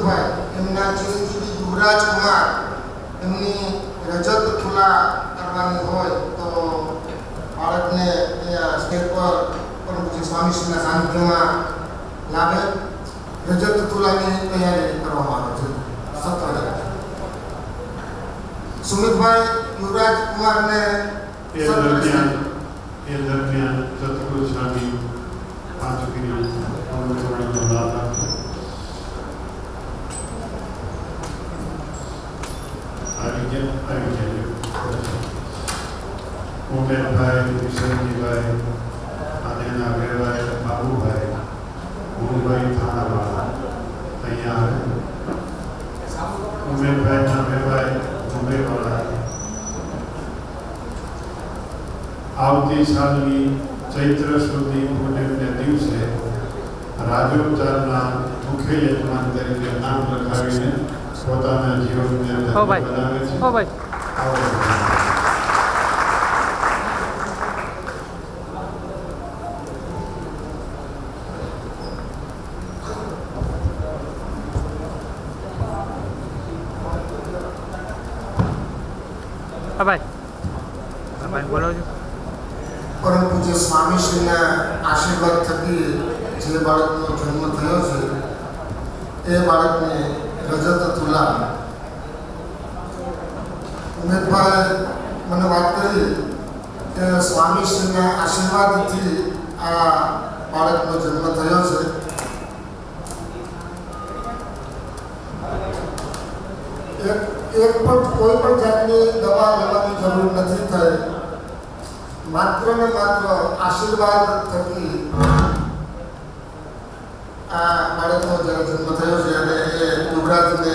સુમિતભાઈ એમના ચિરંજીવી યુવરાજ કુમાર એમની રજત તુલા કરવાની હોય તો બાળકને સ્ટેજ પર પરમ પૂજ્ય સ્વામીશ્રીના સાનિધ્યમાં લાવે રજત તુલાની તૈયારી કરવામાં આવે છે. સત્વરે સુમિતભાઈ યુવરાજ કુમારને એ દરમિયાન સતગુરુ સ્વામી 5 કિલો અમૃતવાણીનો લાભ આપો. આવી ગયા ઉમેશભાઈ, વિશનજીભાઈ અને એના વેવાય બાબુભાઈ, ગુરુભાઈ થાણાવાળા અહીંયા આવે. ઉમેશભાઈના વેવાય મુંબઈવાળા આવતી સાલની ચૈત્ર સુધી પૂનમને દિવસે રાજોપચારના મુખ્ય યજમાન તરીકે નામ લખાવીને પોતાના જીવનને બનાવે છે. બોલો છો. પરમ પૂજ્ય સ્વામીશ્રીના આશીર્વાદ થકી જે બાળકનો જન્મ થયો છે એ બાળકને રજત તુલા. ઉમેશભાઈ મને વાત કરી કે સ્વામીશ્રીના આશીર્વાદથી આ બાળકનો જન્મ થયો છે. કોઈ પણ જાતની દવા લેવાની જરૂર નથી થઈ. માત્ર ને માત્ર આશીર્વાદ થકી આ બાળકનો જ્યારે જન્મ થયો છે અને એ યુવરાજને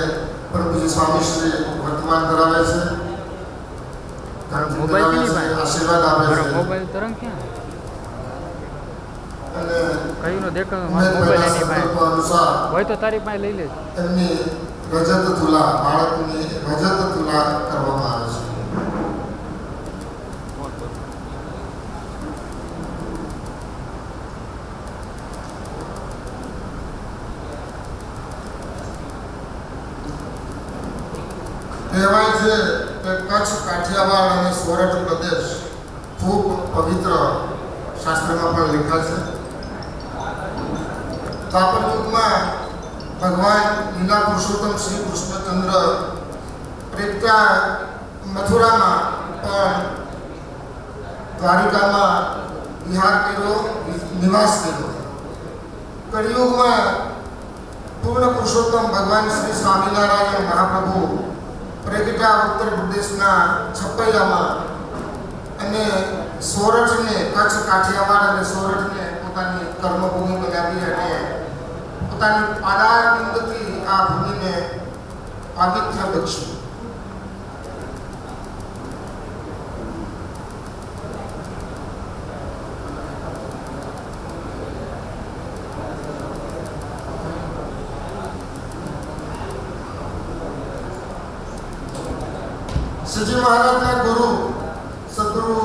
પરમ પૂજ્ય સ્વામીશ્રી વર્તમાન કરાવે છે, આશીર્વાદ આપે છે. મોબાઈલ તરંગ ક્યાં અને કયું નો દેખો મોબાઈલ એની પાસે અનુસાર હોય તો તારી પાસે લઈ લે. એમની રજત તુલા, બાળકની રજત તુલા કરવામાં આવે છે. કહેવાય છે કે કચ્છ, કાઠિયાવાડ અને સોરઠ પ્રદેશ ખૂબ પવિત્ર શાસ્ત્રમાં પણ લખાય છે. દ્વાપર યુગમાં ભગવાન લીલા પુરુષોત્તમ શ્રી કૃષ્ણચંદ્ર પ્રેતા મથુરામાં પણ દ્વારિકામાં વિહાર કર્યો, નિવાસ કર્યો. કળિયુગમાં પૂર્ણ પુરુષોત્તમ ભગવાન શ્રી સ્વામિનારાયણ મહાપ્રભુ પ્રગટા ઉત્તર પ્રદેશના છપૈયામાં અને સોરઠને, કચ્છ, કાઠિયાવાડ અને સોરઠને પોતાની કર્મભૂમિ બનાવી અને પોતાની પાદારવિંદથી આ ભૂમિને પવિત્ર બક્ષી. શ્રીજી મહારાજના ગુરુ સદગુરુ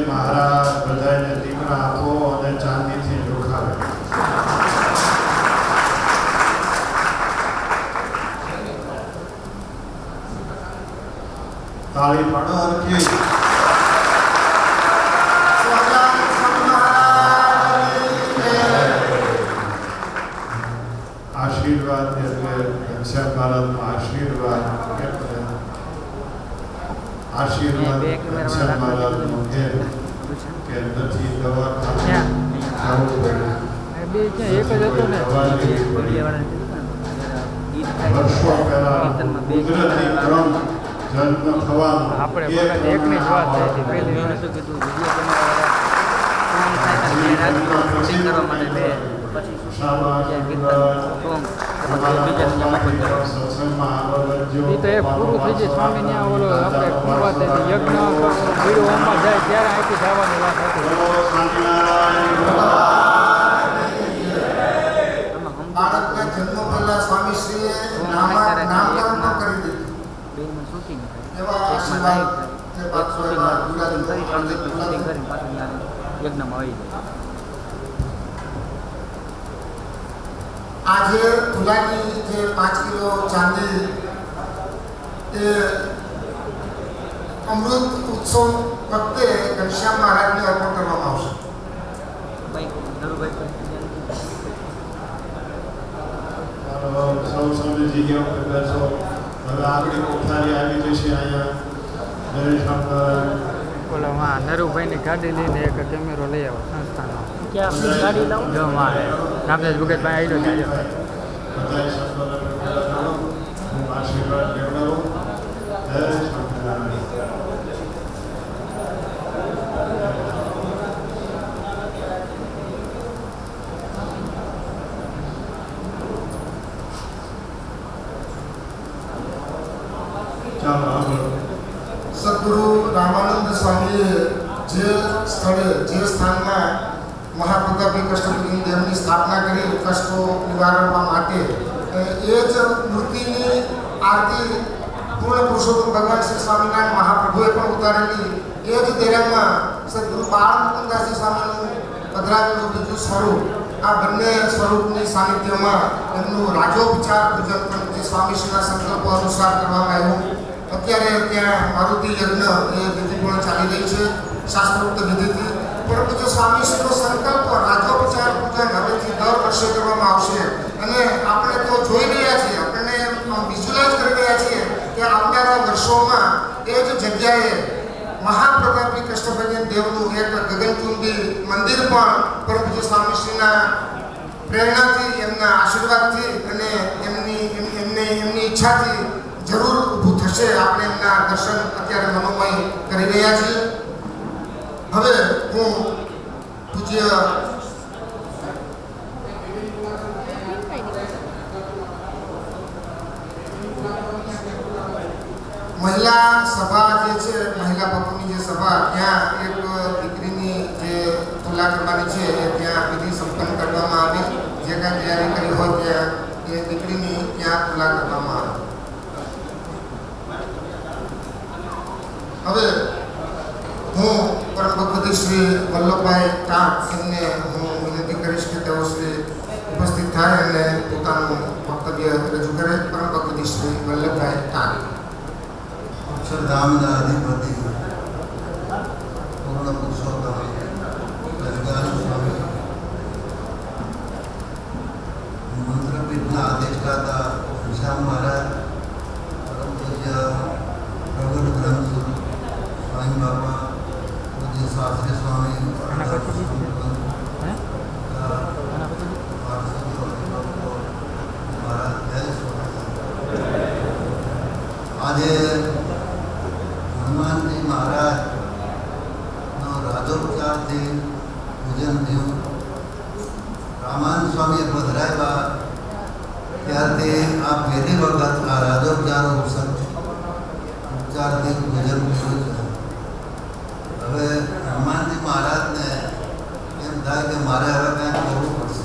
મહારાજ બધાને દીકરા આપો અને ચાંદીથી જોખાવે. તાળી પાડો હરખી. આશીર્વાદ એટલે ઘનશ્યામ ભારતનો આશીર્વાદ આશીર્વાદ ઘનશ્યામ ભારતનો કે નથી દવાખાને જવું પડે બે ક્યાં એક જ હતો ને વર્ષો પહેલા કુદરતી ક્રમ જન્મ થવાનો આપણે એ વખત એકની જ વાત થઈ હતી પહેલી વાર. એ તો એક પૂરું થઈ જાય સ્વામી ત્યાં ઓલો આપણે વાત હતી યજ્ઞ બીડું હોમમાં જાય ત્યારે અહીંથી જવાની વાત હતી. બાળકના જન્મ પહેલા સ્વામીશ્રીએ નામકરણ પણ કરી દીધું. એવા આશીર્વાદ જે પાછો એવા આજે તુલાની જે 5 કિલો ચાંદી એ અમૃત ઉત્સવ વખતે ઘનશ્યામ મહારાજને અર્પણ કરવામાં આવશે. સૌ સૌની જગ્યા ઉપર બેસો. હવે આપણી કોઠારી આવી જશે અહીંયા જય શંકર. ઓલામાં નરુભાઈની ગાડી લઈને એક કેમેરો લઈ આવો સંસ્થાનો. ગાડી લાવો જો માં રામદાસ ભગતભાઈ આવ્યો છે. બધા શંકર હું આશીર્વાદ લેવડાવું. જય શંકર. ચાલો આગળ. સદગુરુ રામાનંદ સ્વામીએ જે સ્થળે જે સ્થાનમાં મહાપ્રતાપી કષ્ટભંજન દેવની સ્થાપના કરી કષ્ટો નિવારવા માટે એ જ મૂર્તિની આરતી પૂર્ણ પુરુષોત્તમ ભગવાન શ્રી સ્વામિનારાયણ મહાપ્રભુએ પણ ઉતારેલી એ જ દેરામાં સદગુરુ બાળ મુકુદાસજી સ્વામીનું પધરાવેલું બીજું સ્વરૂપ. આ બંને સ્વરૂપની સાનિધ્યમાં એમનું રાજોપચાર પૂજન પણ જે સ્વામીશ્રીના સંકલ્પો અનુસાર કરવામાં આવ્યું. અત્યારે ત્યાં મારુતિ યજ્ઞ એ વિધિ પણ ચાલી રહી છે શાસ્ત્રોક્ત વિધિથી. પરંતુ જો સ્વામીશ્રીનો સંકલ્પ રાજોપચાર પૂજન હવેથી દર વર્ષે કરવામાં આવશે અને આપણે તો જોઈ રહ્યા છીએ, આપણને વિઝ્યુલાઇઝ કરી રહ્યા છીએ કે આવનારા વર્ષોમાં એ જ જગ્યાએ મહાપ્રતાપી કષ્ટભંજન દેવનું એક ગગનચુંબી મંદિર પણ પરમ પૂજ્ય સ્વામીશ્રીના પ્રેરણાથી, એમના આશીર્વાદથી અને એમની ઈચ્છાથી જરૂર ઊભું થશે. આપણે એમના દર્શન અત્યારે મનોમય કરી રહ્યા છીએ. હવે હું પૂજ્ય મહિલા સભા જે છે, મહિલા પક્ષની જે સભા, ત્યાં એક દીકરીની જે તુલા કરવાની છે એ ત્યાં વિધિ સંપન્ન કરવામાં આવી. જે કાંઈ તૈયારી કરી હોય ત્યાં એ દીકરીની ત્યાં તુલા કરવામાં આવે. હવે હું પરમ ભગવતી શ્રી વલ્લભભાઈ ટાંક એમને હું વિનંતી કરીશ કે તેઓ શ્રી ઉપસ્થિત થાય અને પોતાનું વક્તવ્ય રજૂ કરે. પરમ ભગવતી શ્રી વલ્લભભાઈ ટાંક. અક્ષરધામના અધિપતિ પૂર્ણ પુરુષોત્તમ રજગાન સ્વામી, મંત્રપીઠના અધિષ્ઠાતા ઘનશ્યામ મહારાજ, પરમ પૂજ્ય પ્રગટ બ્રહ્મ સ્વામી બાપા, પૂજ્ય શાસ્ત્રી સ્વામી, આજે હનુમાનજી મહારાજનો રાજોપચારથી પૂજન થયું. રામાનંદ સ્વામીએ પધરાવ્યા ત્યારથી આ પહેલી વખત આ રાજોપચાર ઉપચારથી પૂજન કર્યું છે. હવે હનુમાનજી મહારાજને એમ થાય કે મારે હવે કંઈક કરવું પડશે.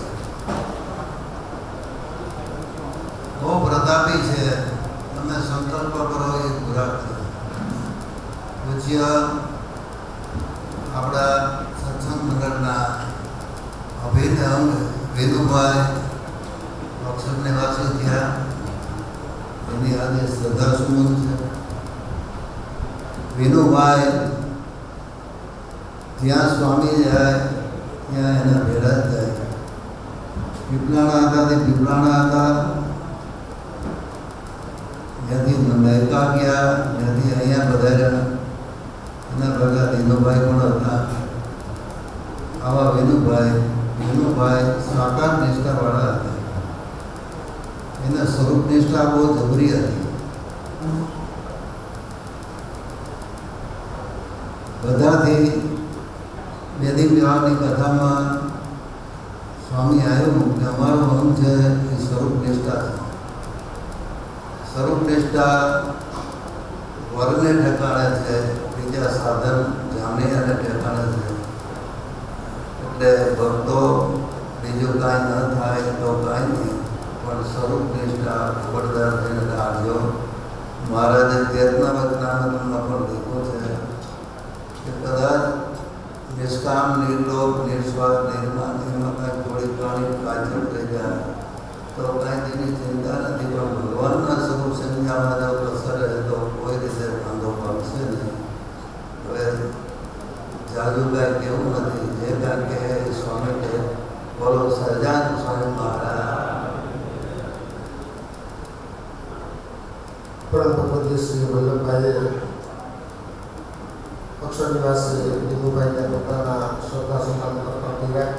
બહુ પ્રતાપી છે, તમે સંકલ્પ કરો એ પૂરા કરો. પૂજ્ય આપણા સત્સંગ મંડળના અભિન્ન અંગ વેદુભાઈ અક્ષર નિવાસી થયા. એની આજે શ્રદ્ધાસુમન છે. વિનુભાઈ જ્યાં સ્વામી જાય ત્યાં એના ભેળા જ જાય. પીપળાણા હતા તે પીપળાણા હતા, ત્યાંથી મહેકા ગયા, ત્યાંથી અહીંયા પધાર્યા. એના ભેગા વિનુભાઈ પણ હતા. આવા વિનુભાઈ વિનુભાઈ સાકાર નિષ્ઠાવાળા હતા. એને સ્વરૂપ નિષ્ઠા બહુ જબરી હતી. બધાથી વેદિક વ્યવહારની કથામાં સ્વામી આવ્યું કે અમારું મન છે એ સ્વરૂપ નિષ્ઠા છે. સ્વરૂપ નિષ્ઠા વરને ઠેકાણે છે, બીજા સાધન જામનીયાને ઠેકાણે છે. એટલે ભક્તો બીજું કાંઈ ન થાય તો કાંઈ નહીં, પણ સ્વરૂપ નિષ્ઠા ખબરદાર થઈને રાખજો. મહારાજે ચેતના વચનામૃતમાં પણ લખ્યું છે કે કદાચ નિષ્કામ, નિર્લોભ, નિસ્વાર્થ, નિર્માણ એમાં કાંઈ થોડી ઘણી પાછળ થઈ જાય તો કાંઈ તેની ચિંતા નથી, પણ ભગવાનના સ્વરૂપ સમજાવવા જો કસર રહે તો કોઈ રીતે વાંધો પડશે નહીં. હવે જાજુ કાંઈ કેવું નથી, જે કાંઈ કહે એ સ્વામી કહે. બોલો સહજાનંદ સ્વામી મહારાજ. પરમ પૂજ્ય શ્રી વલ્લભભાઈએ અક્ષર નિવાસી દિનુભાઈને પોતાના શ્રદ્ધા સન્માન અર્પણ કર્યા.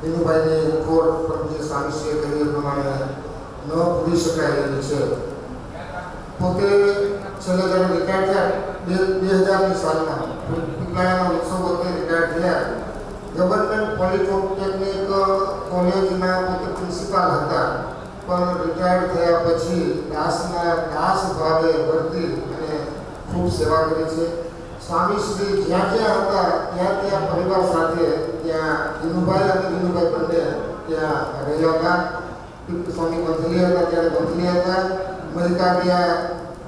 દિનુભાઈની ખોટ પરમજી સ્વામીશ્રીએ કહ્યું એ પ્રમાણે ન પૂરી શકાય એવી છે. પોતે છેલ્લે જ્યારે રિટાયર થયા 2000ની સાલમાં પિંગલાણાના ઉત્સવ વખતે રિટાયર થયા. ગવર્મેન્ટ પોલિટેકનિક કોલેજના પોતે પ્રિન્સિપાલ હતા, પણ રિટાયર થયા પછી દાસ ભાવે વર્તી અને ખૂબ સેવા કરી છે. સ્વામીશ્રી જ્યાં જ્યાં હતા ત્યાં પરિવાર સાથે ત્યાં દિનુભાઈ અને દિનુભાઈ બંને ત્યાં રહ્યા હતા. સ્વામી વંથલી હતા ત્યારે વંથલી હતા, મહિકા ગયા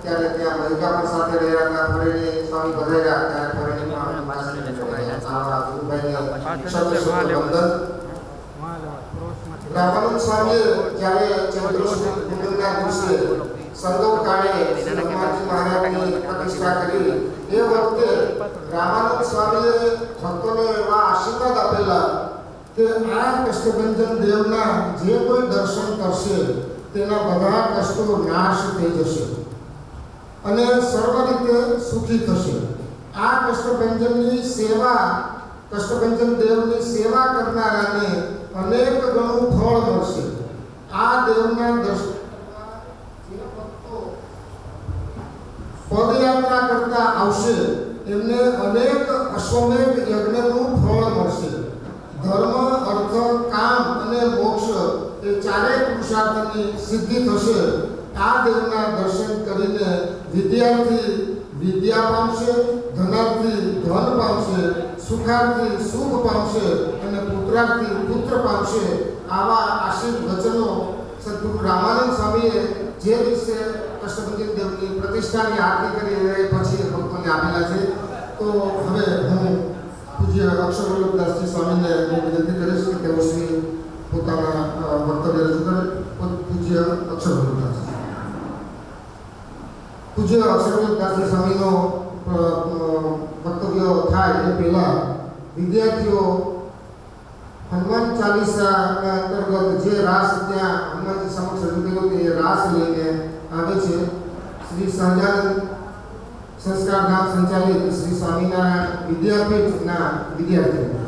ત્યારે ત્યાં મહિકા પણ સાથે રહ્યા હતા. ફરીને સ્વામી પધાર્યા ત્યારે ફરીને રામાનંદ સ્વામીએ જ્યારે ચૈત્રોત્સવના દિવસે સંગમ કાળે હનુમાનજી મહારાજની પ્રતિષ્ઠા કરી એ વખતે રામાનંદ સ્વામીએ ભક્તોને એવા આશીર્વાદ આપેલા કે આ કષ્ટભંજન દેવના જે કોઈ દર્શન કરશે તેના બધા કષ્ટો નાશ થઈ જશે અને સર્વ રીતે સુખી થશે. આ કષ્ટભંજનની સેવા, કષ્ટભંજન દેવની સેવા કરનારાને અનેક ગણું ફળ મળશે. આ દેવના દર્શન પદયાત્રા કરતા આવશે એમને અનેક અશ્વમેઘ યજ્ઞનું ફળ મળશે. ધર્મ, અર્થ, કામ અને મોક્ષ એ ચારેય પુરુષાર્થની સિદ્ધિ થશે. આ દેવના દર્શન કરીને વિદ્યાર્થી વિદ્યા પામશે, ધનાર્થી ધન પામશે, સુખાર્થી સુખ પામશે અને પુત્રાર્થી પુત્ર પામશે. આવા આશીર્વાદ વચનો સદગુરુ રામાનંદ સ્વામીએ જે દિવસે કષ્ટભંજન દેવની પ્રતિષ્ઠાની આરતી કરી એ પછી ભક્તોને આપેલા છે. તો હવે હું પૂજ્ય અક્ષર વલ્લભદાસજી સ્વામીને વિનંતી કરીશ કે તેઓ શ્રી પોતાના વક્તવ્ય રજૂ કરે. પૂજ્ય અક્ષર વલ્લભદાસજી. પૂજ્ય અક્ષર વલ્લભદાસજી સ્વામીનો વક્તવ્ય થાય એ પહેલાં વિદ્યાર્થીઓ હનુમાન ચાલીસાના અંતર્ગત જે રાસ ત્યાં હનુમાનજી સમક્ષ રજૂ કર્યો તે રાસ લઈને આવે છે. શ્રી સહજાનંદ સંસ્કાર ધામ સંચાલિત શ્રી સ્વામિનારાયણ વિદ્યાપીઠના વિદ્યાર્થીઓ.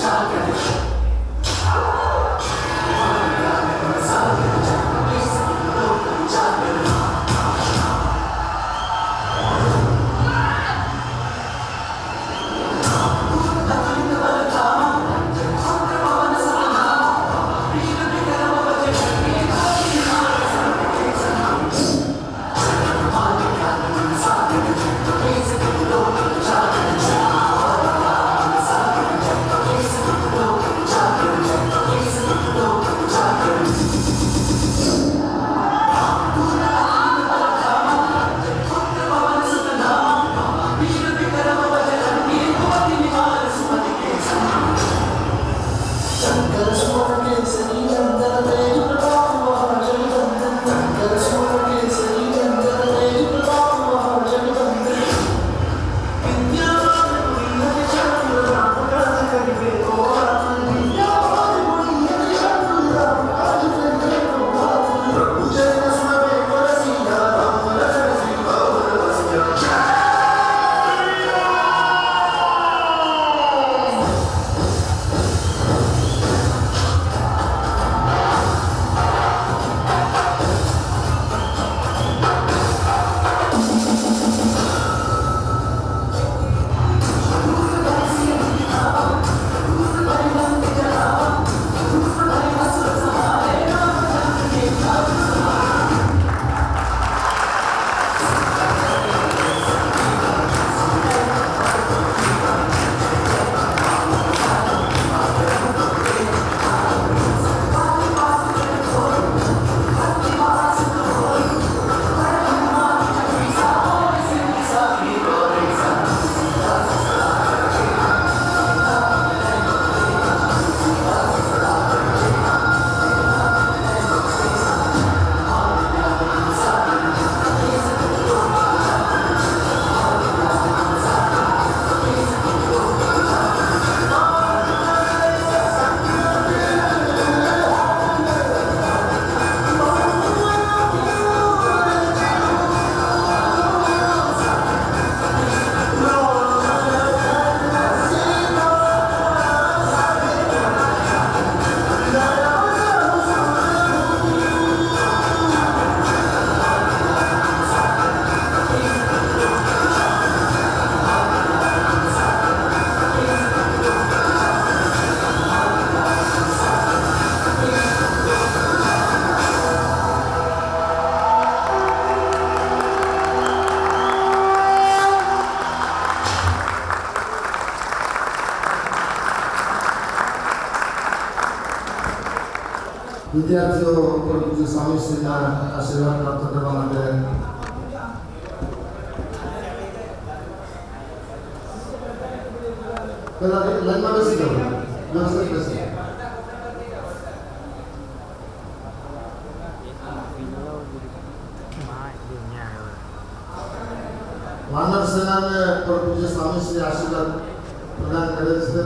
Challenge. વિદ્યાર્થીઓ પર પૂજ્ય સ્વામીશ્રીના આશીર્વાદ પ્રાપ્ત કરવા માટે પહેલા લાઈનમાં બેસી જાઓ, વ્યવસ્થિત બેસી. વાનર સેનાને પર પૂજ્ય સ્વામીશ્રી આશીર્વાદ પ્રદાન કરે છે.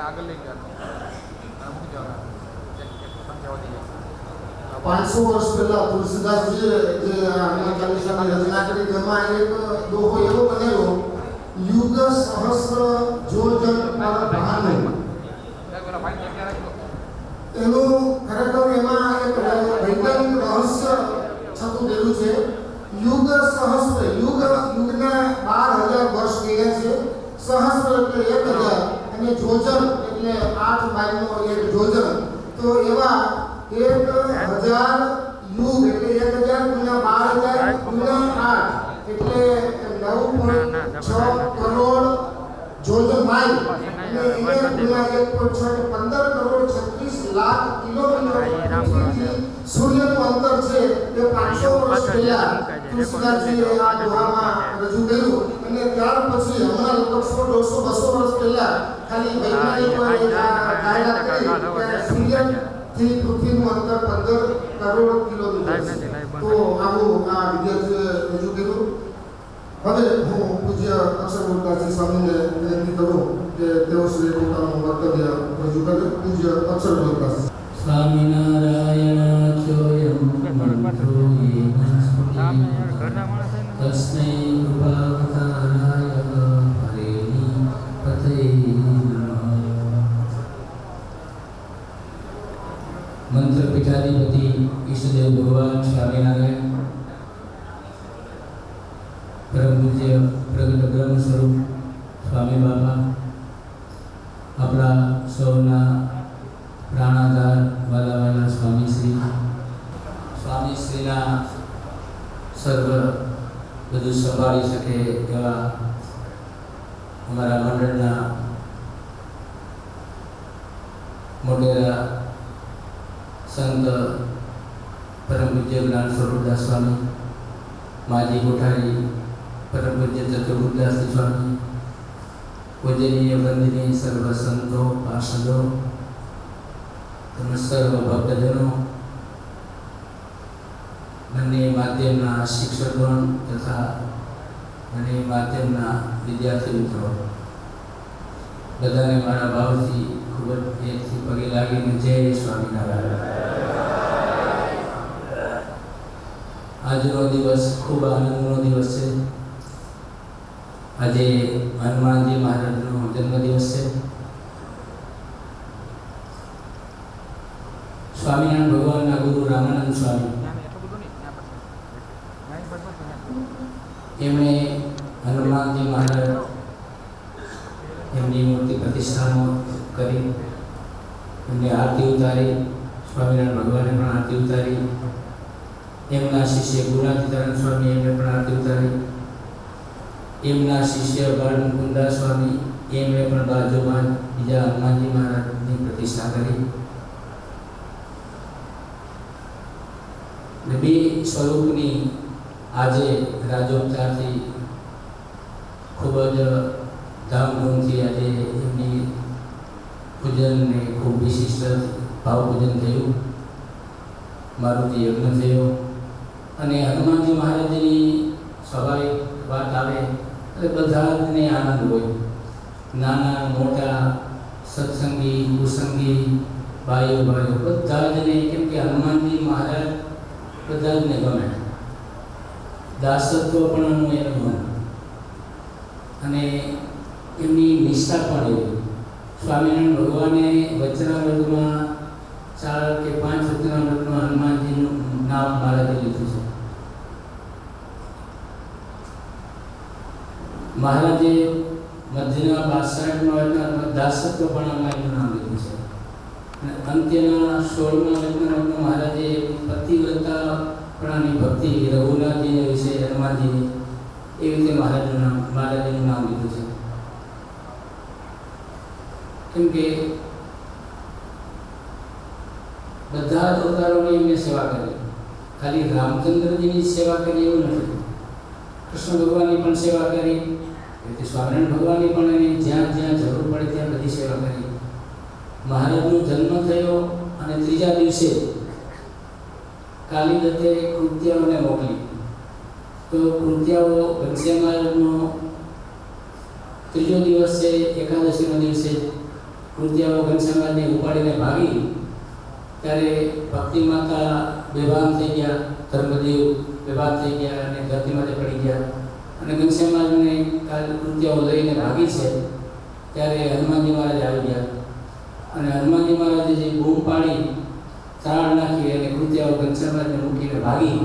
આગળ લઈ ગયા 500 વર્ષ પહેલા તુલસીદાસજીએ જે હનુમાન ચાલીસાની રચના કરી તેમાં એક દોહો એવો બનેલો, યુગ સહસ્ર જોજન પર ભાનુ. એનું ખરેખર એમાં એક વૈજ્ઞાનિક રહસ્ય છતું ગયેલું છે. યુગ સહસ્ર, યુગના 12,000 વર્ષ ગયા છે. સહસ્ર એટલે 1,000 અને જોજન એટલે 8 માઇલનો એક જોજન. તો એવા 1,000 યુગ એટલે 1,000 ગુણ્યા 12,000 ગુણ્યા 8 એટલે 9.6 કરોડ જોજન માઇલ અને એને ગુણ્યા 1.6 15 કરોડ 36 લાખ કિલોમીટર સૂર્યનું અંતર છે. એ 500 વર્ષ પહેલા તુલસીદાસજીએ આ દોહામાં રજૂ કર્યું અને ત્યાર પછી હમણાં લગભગ 100, 150, 200 વર્ષ પહેલા ખાલી વૈજ્ઞાનિકોએ જાહેરાત કરી કે સૂર્યથી પૃથ્વીનું અંતર 15 કરોડ કિલોમીટર છે. તો આવું આ વિદ્યાર્થીઓએ રજૂ કર્યું. હવે હું પૂજ્ય અક્ષર ગુરુદાસજી સ્વામીને વિનંતી કરું કે તેઓ શ્રી પોતાનું વક્તવ્ય રજૂ કરે. પૂજ્ય અક્ષર ગુરુદાસ. સ્વામિનારાયણ ચોયમ મંત્રો તસ્મૈ કૃપાવતારાય હરેની પતયે નમઃ. મંત્ર પીઠાધિપતિ ઈષ્ટદેવ ભગવાન સ્વામિનારાયણ, પરમ પૂજ્ય પ્રગટ બ્રહ્મ સ્વરૂપ સ્વામી બાપા, આપણા સૌના પ્રાણાધાર વાલા સ્વામીશ્રીના સર્વ બધું સંભાળી શકે એવા અમારા મંડળના મોટેરા સંત પરમ પૂજ્ય જ્ઞાન સ્વરૂપદાસ સ્વામી, માજી કોઠારી પરમ પૂજ્ય ચતુર્ભુજદાસજી સ્વામી, પૂજનીય વંદનીય સર્વ સંતો પાર્ષદો તેમજ સર્વ ભક્તજનો, બંને માધ્યમના શિક્ષકગણ તથા બંને માધ્યમના વિદ્યાર્થી મિત્રો, બધાને મારા ભાવથી ખૂબ જ એકથી પગે લાગીને જય સ્વામિનારાયણ. આજનો દિવસ ખૂબ આનંદનો દિવસ છે. આજે હનુમાનજી મહારાજનો જન્મદિવસ છે. સ્વામિનારાયણ ભગવાનના ગુરુ રામાનંદ સ્વામી એમણે હનુમાનજી મહારાજ એમની મૂર્તિ પ્રતિષ્ઠાનો કરી એમને આરતી ઉતારી. સ્વામિનારાયણ ભગવાને પણ આરતી ઉતારી. એમના શિષ્ય ગુણાતીતાનંદ સ્વામી એમણે પણ આરતી ઉતારી. એમના શિષ્ય બાળમુકુંદાસ સ્વામી એમણે પણ બાજુમાં બીજા હનુમાનજી મહારાજની પ્રતિષ્ઠા કરી. બે સ્વરૂપની આજે રાજોપચારથી ખૂબ જ ધામધૂમથી આજે એમની પૂજનને ખૂબ વિશિષ્ટ ભાવપૂજન થયું, મારુતિ યજ્ઞ થયો. અને હનુમાનજી મહારાજની સ્વાભાવિક વાત આવે એટલે બધાને આનંદ હોય. નાના મોટા, સત્સંગી, કુસંગી, ભાઈઓ બધા જને, કેમ કે હનુમાનજી મહારાજ બધા જને ગમે. દાસત્વ પણ એનું ગમે અને એમની નિષ્ઠા પણ એવી. સ્વામિનારાયણ ભગવાને વચનામૃતમાં 4 કે 5 વચનામૃતમાં હનુમાનજીનું નામ મહારાજે લીધું છે. મહારાજે મધ્યના 62માં દાસત્વ પણ એનું નામ લીધું છે. અને અંત્યના 16મા લગ્નમાં મહારાજે પતિવ્રતાપણાની ભક્તિ રઘુનાથજીને વિશે હનુમાનજીની એ રીતે મહારાજનું નામ લીધું છે. કેમ કે બધા જ અવતારોની એમને સેવા કરી, ખાલી રામચંદ્રજીની સેવા કરી એવું નથી. કૃષ્ણ ભગવાનની પણ સેવા કરી, સ્વામિનારાયણ ભગવાનની પણ એની જ્યાં જ્યાં જરૂર પડે ત્યાં બધી સેવા કરી. મહારાજનો જન્મ થયો અને ત્રીજા દિવસે કાલિદત્તે કૃત્યાઓને મોકલી. તો કૃત્યાઓ ઘનશ્યામ મહારાજનો ત્રીજો દિવસ છે, એકાદશીનો દિવસે કૃત્યાઓ ઘનશ્યામ મહારાજને ઉપાડીને ભાગી. ત્યારે ભક્તિ માતા બેભાન થઈ ગયા, ધર્મદેવ બેભાન થઈ ગયા અને ધરતી માથે પડી ગયા. અને ઘનશ્યામ મહારાજને કૃત્યાઓ લઈને ભાગી છે ત્યારે હનુમાનજી મહારાજ આવી ગયા અને હનુમાનજી મહારાજે જે બૂમ પાડી, ત્રાળ નાખી અને કૃત્યાઓ ઘનશ્યામ મહારાજને મૂકીને ભાગી.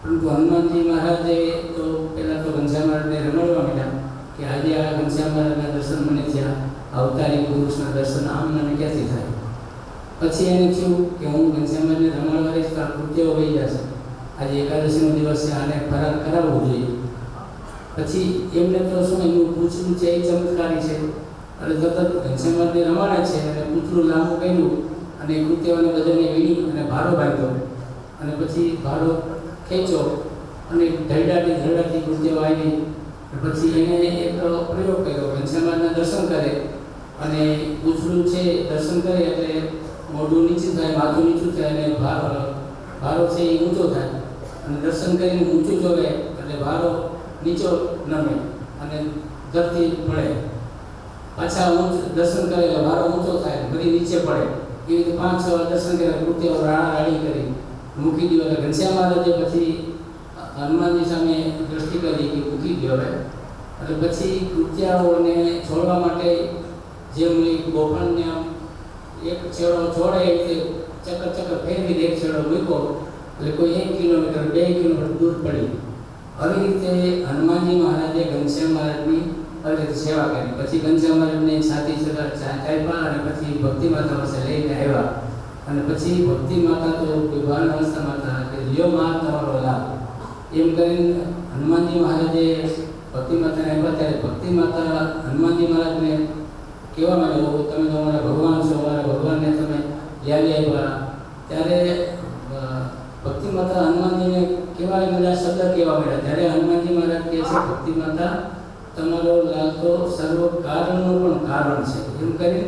પરંતુ હનુમાનજી મહારાજે તો પહેલાં તો ઘનશ્યામ મહારાજને રમાડવા માંડ્યા કે આજે આ ઘનશ્યામ મહારાજના દર્શન મને થયા, અવતારી પુરુષના દર્શન આમ મને ક્યાંથી થાય. પછી એને થયું કે હું ઘનશ્યામ મહારાજને રમાડવા રહીશ તો આ કૃત્યાઓ વહી જશે, આજે એકાદશીનો દિવસ છે, આને ફરાર કરાવવું જોઈએ. પછી એમને તો શું એનું પૂછડું છે એ ચમત્કારી છે એટલે તરત ઘનશ્યામ મહારાજને રમાડે છે અને પૂછડું લાંબુ કર્યું અને કૃત્યાઓને બધાને વીણી અને ભારો બાંધ્યો અને પછી ભારો ખેંચો અને ધરડાથી કૃત્યાઓ આવી. પછી એને એક પ્રયોગ કર્યો, ઘનશ્યામ મહારાજના દર્શન કરે અને પૂછડું છે દર્શન કરે એટલે મોઢું નીચું થાય, માથું નીચું થાય અને ભારો છે એ ઊંચો થાય અને દર્શન કરીને ઊંચું જોવે એટલે ભારો નીચો નમે અને ધરતી પડે. પાછા દર્શન કરે એટલે ભારો ઊંચો થાય, બધી નીચે પડે. એ રીતે 5-6 વાર દર્શન કર્યા, કૃત્યાઓ રાડી કરી મૂકી દીધો. એટલે ઘનશ્યામ મહારાજે પછી હનુમાનજી સામે દ્રષ્ટિ કરી કે મૂકી દો હવે. એટલે પછી કૃત્યાઓને છોડવા માટે જેમ ગોફણને એક છેડો છોડે એ રીતે ચક્કર ફેરવી એક છેડો મૂક્યો એટલે કોઈ 1 કિલોમીટર 2 કિલોમીટર દૂર પડી. આવી રીતે હનુમાનજી મહારાજે ઘનશ્યામ મહારાજની આવી રીતે સેવા કરી. પછી ઘનશ્યામ મહારાજને છાતી ચાપ્યા અને પછી ભક્તિ માતા પાસે લઈને આવ્યા. અને પછી ભક્તિ માતા તો વિભાન અવસ્થામાં હતા કે લ્યો માં તમારો લાભ એમ કરીને હનુમાનજી મહારાજે ભક્તિ માતાને આવ્યા. ત્યારે ભક્તિ માતા હનુમાનજી મહારાજને કહેવા માંડ્યો, તમે તો અમારા ભગવાન છો, અમારા ભગવાનને તમે લાવી આવ્યા. ત્યારે ભક્તિ માતા હનુમાનજીને કેવા બધા શબ્દ કહેવા માંડ્યા. ત્યારે હનુમાનજી મહારાજ કહે છે, ભક્તિ માતા તમારો લાલ તો સર્વ કારણનું પણ કારણ છે. એમ કરી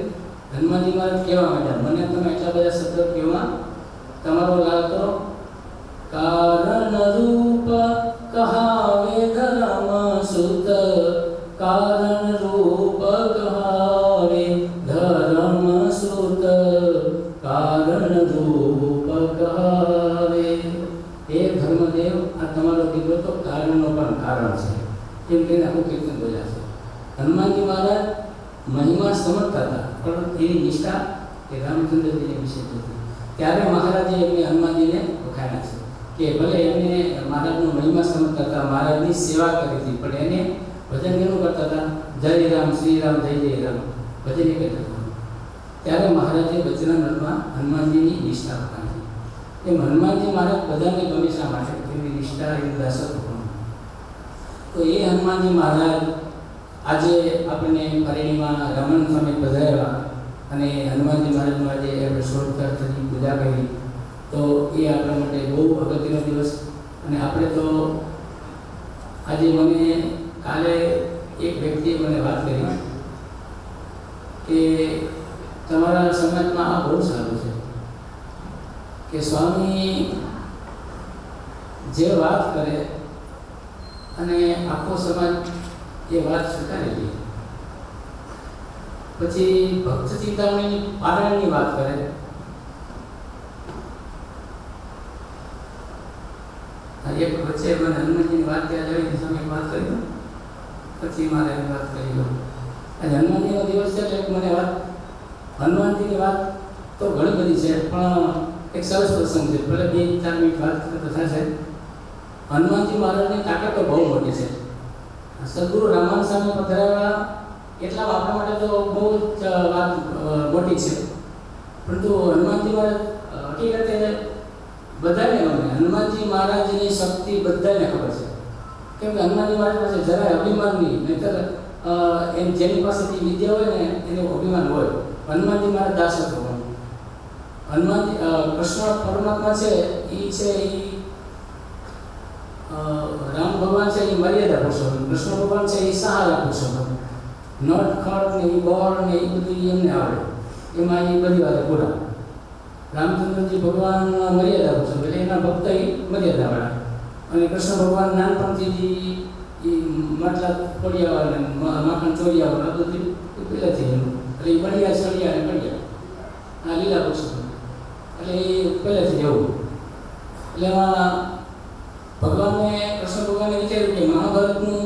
હનુમાનજી મહારાજ કહેવા માંડ્યા, મને તમે એટલા બધા શબ્દો કહેવા, તમારો લાલ તો કારણ રૂપ કહાવે ધર્મ સુત, કારણ રૂપ કહાવે ધર્મ સુત, કારણ રૂપ કહાવે. હે ધર્મદેવ, આ તમારો દીકરો તો કારણનો પણ કારણ છે. એમ કહીને આખું કીર્તન બોલ્યા છે. હનુમાનજી મહારાજ મહિમા સમજતા હતા પણ એની નિષ્ઠા એ રામચંદ્રજીની વિશે હતી. ત્યારે મહારાજે એમને હનુમાનજીને વખાણ્યા છે કે ભલે એમને મહારાજનો મહિમા સમજતા હતા, મહારાજની સેવા કરી હતી, પણ એને ભજન કેવું કરતા હતા? જય રામ, શ્રી રામ, જય જય રામ ભજન કરતા હતા. ત્યારે મહારાજે વચનામૃતમાં હનુમાનજીની નિષ્ઠા વખાણી. એમ હનુમાનજી મહારાજ બધાને ગમે શા માટે? એમની નિષ્ઠા, એમની દાસત્વ. તો એ હનુમાનજી મહારાજ આજે આપણને પરિણીમાં રમણ સમય પધાર્યા અને હનુમાનજી મહારાજનું આજે આપણે 16 તારીખની પૂજા કરી. તો એ આપણા માટે બહુ અગત્યનો દિવસ. અને આપણે તો આજે મને કાલે એક વ્યક્તિએ મને વાત કરી કે તમારા સમાજમાં આ બહુ સારું છે કે સ્વામી જે વાત કરે અને આખો સમાજ એ વાત સ્વીકારી લે. પછી ભક્ત ચિંતામણીની પારાયણની વાત કરે એક વચ્ચે મને હનુમાનજીની વાત યાદ આવી, સામે વાત કરી પછી મારે એની વાત કરી લો. આજે હનુમાનજીનો દિવસ છે એટલે મને વાત હનુમાનજીની વાત તો ઘણી બધી છે પણ એક સરસ પ્રસંગ છે. ભલે 2-4 મિનિટ વાત તો થશે. હનુમાનજી મહારાજની તાકાત તો બહુ મોટી છે. સદગુરુ રામાનંદ સ્વામી પધરાવ્યા એટલા આપણા માટે તો બહુ જ વાત મોટી છે. પરંતુ હનુમાનજી મહારાજ હકીકતે બધાને ગમે. હનુમાનજી મહારાજની શક્તિ બધાને ખબર છે, કેમ કે હનુમાનજી મહારાજ પાસે જરાય અભિમાન નહીં. નહીંતર એમ જેની પાસેથી વિદ્યા હોય ને એનું અભિમાન હોય. હનુમાનજી મહારાજ દાસત્વ હોય. હનુમાનજી કૃષ્ણ પરમાત્મા છે એ રામ ભગવાન છે એ મર્યાદા પુરુષોત્તમ, કૃષ્ણ ભગવાન છે એ સહારા પુરુષોત્તમ. નટ ખટ ને એ બોર ને એ બધું એમને આવડે, એમાં એ બધી વાત પૂરા. રામચંદ્રજી ભગવાન મર્યાદા પુરુષોત્તમ એટલે એના ભક્ત એ મર્યાદાવાળા. અને કૃષ્ણ ભગવાન નાનપણથી એ માટલા પડ્યા અને માખણ ચોર્યા આ બધું પહેલાંથી એનું એટલે એ બળિયા સળિયા અને પડ્યા આ લીલા પુરુષોત્તમ એટલે એ પહેલાંથી જવું. એટલે એમાં ભગવાનને કૃષ્ણ ભગવાને વિચાર્યું કે મહાભારતનું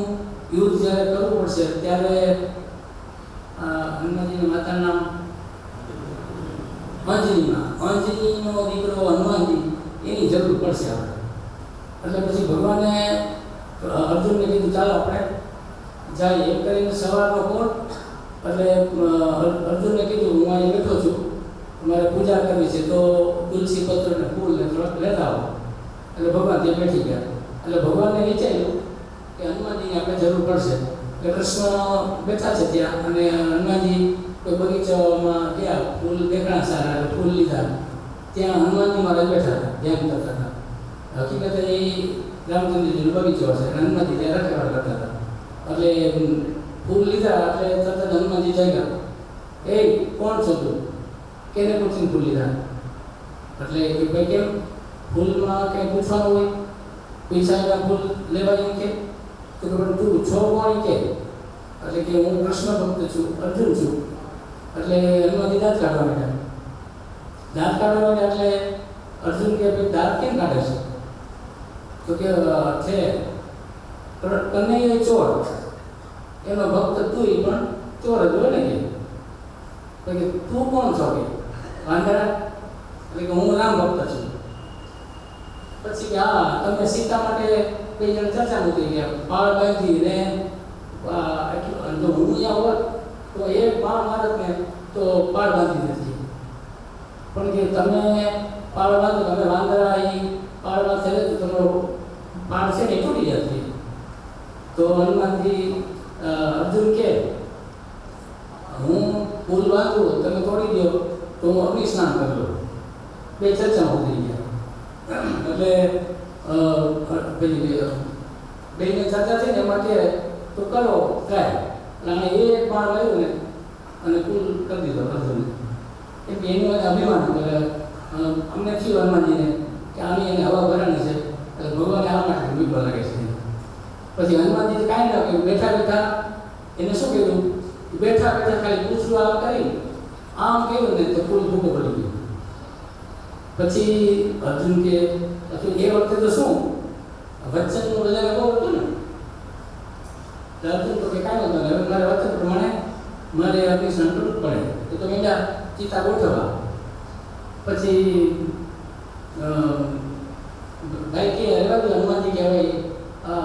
યુદ્ધ જ્યારે કરવું પડશે ત્યારે હનુમાનજીના માતાનું નામ અંજનીનો દીકરો હનુમાનજી એની જરૂર પડશે આપણે. એટલે પછી ભગવાને અર્જુનને કીધું ચાલો આપણે જાય. એમ કરીને સવારનો કોણ એટલે અર્જુનને કીધું હું અહીં બેઠો છું, મારે પૂજા કરવી છે તો તુલસી પત્ર ને ફૂલ ને થોડાક લેતા આવો. એટલે ભગવાન ત્યાં બેઠી ગયા. એટલે ભગવાનને વિચાર્યું કે હનુમાનજીની આપણે જરૂર પડશે. એટલે કૃષ્ણ બેઠા છે ત્યાં અને હનુમાનજી કોઈ બગીચામાં ગયા, ફૂલ દેખાણા સારા એટલે ફૂલ લીધા. ત્યાં હનુમાનજી મહારાજ બેઠા હતા, ધ્યાન કરતા હતા. હકીકતે એ રામચંદ્રજીનો બગીચો હશે અને હનુમાનજી ત્યાં રખેવાળ કરતા હતા. એટલે ફૂલ લીધા એટલે તરત જ હનુમાનજી જાગ્યા. એ કોણ છો તું? કેને પૂછીને ફૂલ લીધા? એટલે કે ભાઈ કેમ ફૂલમાં કંઈ પૂછવાનું હોય? પૈસા ફૂલ લેવાય એમ કે તો તું છો કોણ કે? એટલે કે હું કૃષ્ણ ભક્ત છું, અર્જુન છું. એટલે હનુમાનજી દાંત કાઢવા માંડ્યા. દાંત કાઢવા માંડ્યા એટલે અર્જુન કે ભાઈ દાંત કેમ કાઢે છે? તો કે છે કનૈયો ચોર, એનો ભક્ત તું પણ ચોર જ હોય ને કે તું કોણ છો કે? વાંદરા? એટલે કે હું રામ ભક્ત છું. પછી કે હા તમે સીતા માટે બે જણ ચર્ચા મૂકી ગયા, પાળ બાંધી ને એટલું જો હું અહીંયા હોત તો એક પાળ મારત ને તો પાળ બાંધી નથી. પણ કે તમે પાળ બાંધો, તમે વાંદરા એ પાળ બાંધે તો તમારો પાળ છે ને તૂટી જશે. તો હનુમાનજી અર્જુન કે હું પુલ બાંધું તમે તોડી દો તો હું અગ્નિ સ્નાન કરી લઉં. બે ચર્ચા ઉતરી ગયા. એટલે પેલી બેને ચર્ચા છે ને એમાં કે તો કરો કાંઈ અને એ પાળ લાવ્યું ને અને પુલ કરી દીધો અર્જુને. કેમ કે એનું અભિમાન એટલે અમને થયું હનુમાનજીને કે આની એને હવા ભરાણી છે એટલે ભગવાને આ માટે મૂકવા લાગે છે. પછી હનુમાનજી કાંઈ ના કહ્યું, બેઠા બેઠા એને શું કીધું, બેઠા બેઠા ખાલી પૂછડું આમ કરી આમ કહ્યું ને તો પુલ ભૂકો પડી ગયો. પછી અર્જુન કે એ વખતે તો શું વચનનું બધાને બહુ હતું ને અર્જુન તો કે કાંઈ નહોતું, હવે મારે વચન પ્રમાણે મારે અગ્નિ સ્નાન કરવું પડે. એ તો મેં ચિતા ગોઠવવા. પછી ભાઈ કે હનુમાનજી કહેવાય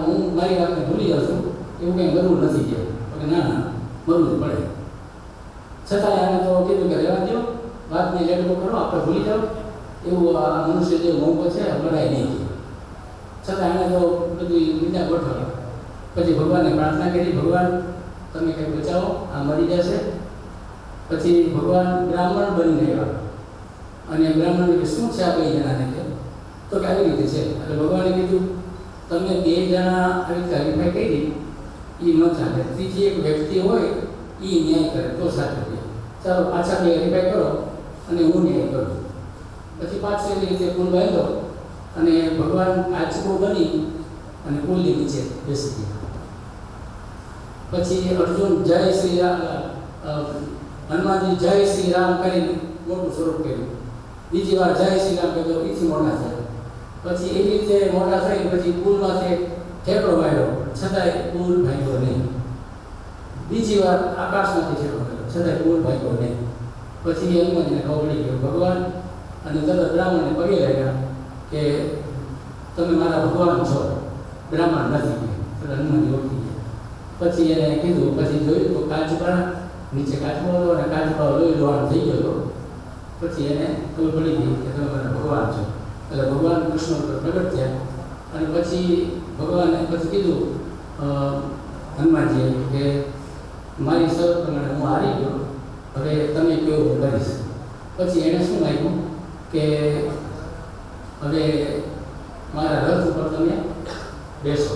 હું મારી વાતને ભૂલી જાઉં છું, એવું કંઈ કરવું નથી કે ના ના મરવું જ પડે. છતાં એને તો કીધું કે રહેવા દો, વાતને લેટકો કરો, આપણે ભૂલી જાઓ, એવું આ મનુષ્ય જે મોંઘો છે લડાય નહીં. છતાં એને તો બધી વિદ્યા ગોઠવા. પછી ભગવાનને પ્રાર્થના કરી, ભગવાન તમે કંઈ બચાવો, આ મરી જશે. પછી ભગવાન બ્રાહ્મણ બનીને આવ્યા અને બ્રાહ્મણને શું છે આ બે જણાને કે તો કે આવી રીતે છે. એટલે ભગવાને કીધું તમે બે જણા આવી રીતે હરીફાઈ કરી એ ન ચાલે, ત્રીજી એક વ્યક્તિ હોય એ ન્યાય કરે તો સાચું છે. ચાલો પાછા બે હરીફાઈ કરો અને હું ન્યાય કરું. પછી પાછળ એવી રીતે પુલ બાંધ્યો અને ભગવાન કાચબો બની અને પુલની નીચે બેસી ગયા. પછી અર્જુન જય શ્રી રામ, હનુમાનજી જય શ્રી રામ કરીને મોટું સ્વરૂપ કર્યું. બીજી વાર જય શ્રી રામ કહેતો, એથી મોટા થયા. પછી એવી રીતે મોટા થઈ પછી પુલમાંથી ઠેકડો માર્યો, છતાંય પુલ ભાગ્યો નહીં. બીજી વાર આકાશમાંથી ઠેકડો માર્યો, છતાંય પુલ ભાગ્યો નહીં. પછી હનુમાનજીને ખબર પડી ગયો ભગવાન અને તરત બ્રાહ્મણને પગે લાગ્યા કે તમે મારા ભગવાન છો, બ્રાહ્મણ નથી. એટલે હનુમાનજી ઓળખી ગયા. પછી એને કીધું, પછી જોયું તો કાચબા નીચે કાચબો હતો અને કાચબા લોહી લોહાણ થઈ ગયો હતો. પછી એને ખબર પડી ગઈ કે તમે મારા ભગવાન છો. એટલે ભગવાન કૃષ્ણ ઉપર પ્રગટ થયા અને પછી ભગવાને પછી કીધું હનુમાનજીએ કે મારી શરત પ્રમાણે હું હારી ગયો, હવે તમે કેવું હું કરીશ. પછી એણે શું માગ્યું કે હવે મારા રથ ઉપર તમે બેસો,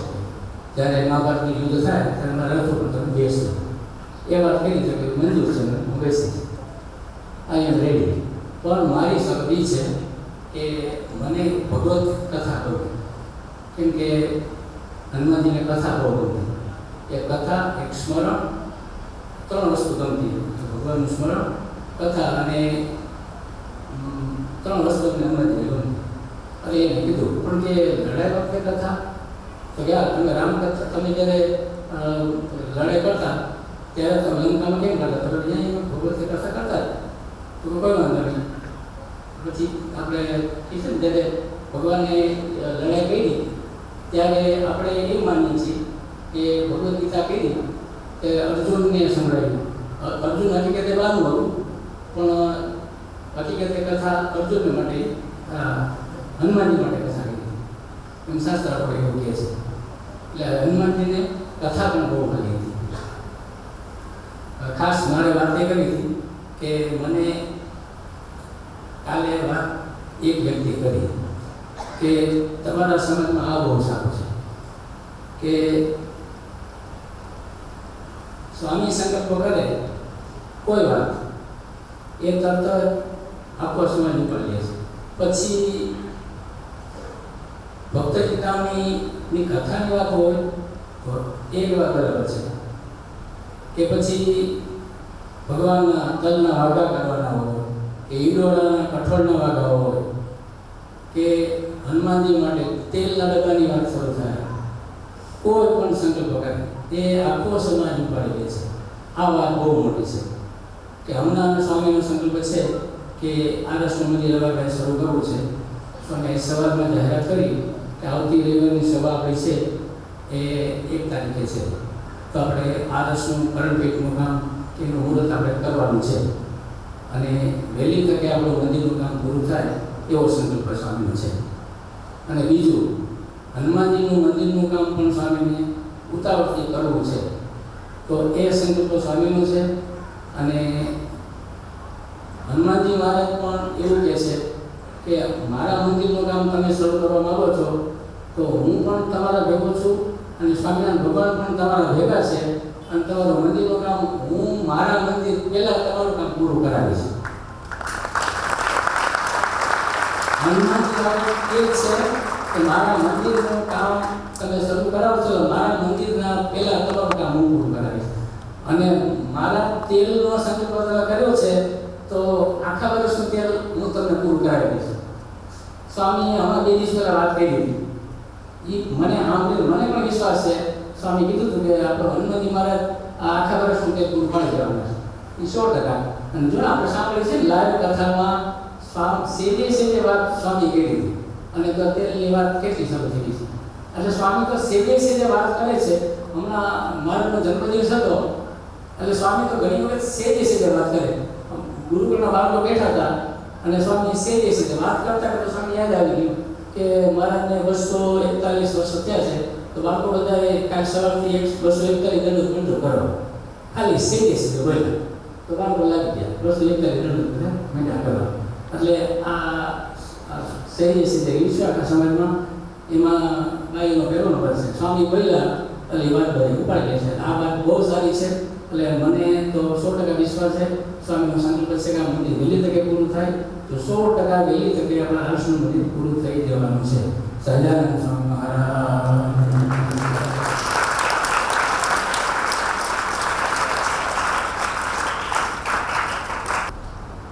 જ્યારે મહાભારતનું યુદ્ધ થાય ત્યારે મારા રથ ઉપર તમે બેસો. એ વાત કરી છે કે મંજૂર છે, હું બેસીશ, આઈ એમ રેડી. પણ મારી શરત એ છે કે મને ભગવત કથા કહો, કેમ કે હનુમાનજીને કથા બહુ ગમતી. એક કથા, એક સ્મરણ, 3 વસ્તુ ગમતી. ભગવાનનું સ્મરણ, કથા અને 3 વસ્તુ હનુમાનજીને ગમતી. અને એને કીધું પણ કે લડાઈ વખતે કથા તો કે તમે રામકથા તમે જ્યારે લડાઈ કરતા ત્યારે તમે લંકામાં કેમ કરતા? તમે અહીંયા ભગવતની કથા કરતા તો કોઈ વાંધો નહીં. પછી આપણે કહીશું ને ત્યારે ભગવાને લડાઈ કરી ત્યારે આપણે એમ માનીએ છીએ કે ભગવદ્ ગીતા કરી તે અર્જુનને સંભળાવી. અર્જુન હકીકતે બાનું હતું, પણ હકીકતે કથા અર્જુનને માટે હનુમાનજી માટે કથા કરી. એમ શાસ્ત્ર આપણે એવું કહે છે. એટલે હનુમાનજીને કથા પણ બહુ ગમી હતી. ખાસ મારે વાત એ કરી હતી કે મને કાલે વાત એક વ્યક્તિ કરી કે તમારા સમાજમાં આ બહુ સારું છે કે સ્વામી સંકલ્પ કરે કોઈ વાત એ તરત આખો સમાજ ઉપર લે છે. પછી ભક્ત ચિંતામણીની કથાની વાત હોય તો એક વાત બરાબર છે કે પછી ભગવાનના તલના વાગા કરવાના હોય કે ઈડોળાના કઠોળના વાગા હોય કે હનુમાનજી માટે તેલના ડબ્બાની વાત શરૂ થાય, કોઈ પણ સંકલ્પ કરે એ આખો સમાજ ઉપાડી લે છે. આ વાત બહુ મોટી છે કે હમણાં સ્વામીનો સંકલ્પ છે કે આરસનું મંદિર હવે શરૂ કરવું છે. સ્વામીએ સવારમાં જાહેરાત કરી કે આવતી રવિવારની સભા આપણી છે એ 1 તારીખે છે, તો આપણે આરસનું કરણપેટનું કામ એનું મુહૂર્ત આપણે કરવાનું છે અને વહેલી તકે આપણું મંદિરનું કામ પૂરું થાય એવો સંકલ્પ સ્વામીનો છે. અને બીજું, હનુમાનજીનું મંદિરનું કામ પણ સ્વામીને ઉતાવળથી કરવું છે, તો એ સંકલ્પ સ્વામીનો છે. અને હનુમાનજી મહારાજ પણ એવું કહે છે કે મારા મંદિરનું કામ તમે શરૂ કરવા માગો છો તો હું પણ તમારા ભેગો છું અને સ્વામિનારાયણ ભગવાન પણ તમારા ભેગા છે અને તમારું મંદિરનું કામ હું મારા મંદિર પહેલાં તમારું કામ પૂરું કરાવીશ. હનુમાનજી મહારાજ એ છે કે મારા મંદિરનું કામ તમે શરૂ કરાવશો, મારા મંદિરના પહેલાં તમારું કામ હું પૂરું કરાવીશ. અને મારા તેલનો સંકલ્પ કર્યો છે તો આખા વર્ષનું તેલ હું તમને પૂરું કરાવી દઈશ. સ્વામીએ હમણાં 2 દિવસ પહેલાં વાત કરી હતી. એ મને સાંભળ્યું, મને પણ વિશ્વાસ છે. સ્વામી કીધું હતું કે આપણો હનુમાનજી મહારાજ આ આખા વર્ષનું તેલ પૂરું પાડી દેવાના છે. એ 100%. અને જો આપણે સાંભળીએ છીએ લાઈવ કથામાં સીધે વાત સ્વામી કરી હતી અને તો તેલની વાત કેટલી શરૂ થઈ ગઈ છે. એટલે સ્વામી તો સીધે વાત કરે છે. હમણાં મારાનો જન્મદિવસ હતો એટલે સ્વામી તો ઘણી વખત સીધે વાત કરે. ગુરુકુળના બાળકો બેઠા હતા અને સ્વામી સીધે વાત કરતા તો સ્વામી યાદ આવી ગયું કે મહારાજને 241 વર્ષ થયા છે, તો બાળકો બધાએ કાંઈ સવારથી 241 દંડ મંડળ કરો, ખાલી સીધે બોલ્યા તો બાળકો લાગી ગયા 241 દંડ મંડળ કરવા. એટલે આ સીધે વિશ્વાસ સમાજમાં એમાં બાઈનો પહેરવાનો પડે છે. સ્વામી બોલ્યા એટલે એ વાત બધી ઉપાડી લે છે. આ વાત બહુ સારી છે. એટલે મને તો 100% વિશ્વાસ છે. સ્વામીનો સંકલ્પ છે કે આ મંદિર વહેલી તકે પૂરું થાય તો 100% વહેલી તકે આપણા આરસનું મંદિર પૂરું થઈ જવાનું છે. સહજાનંદ સ્વામી મહારાજ.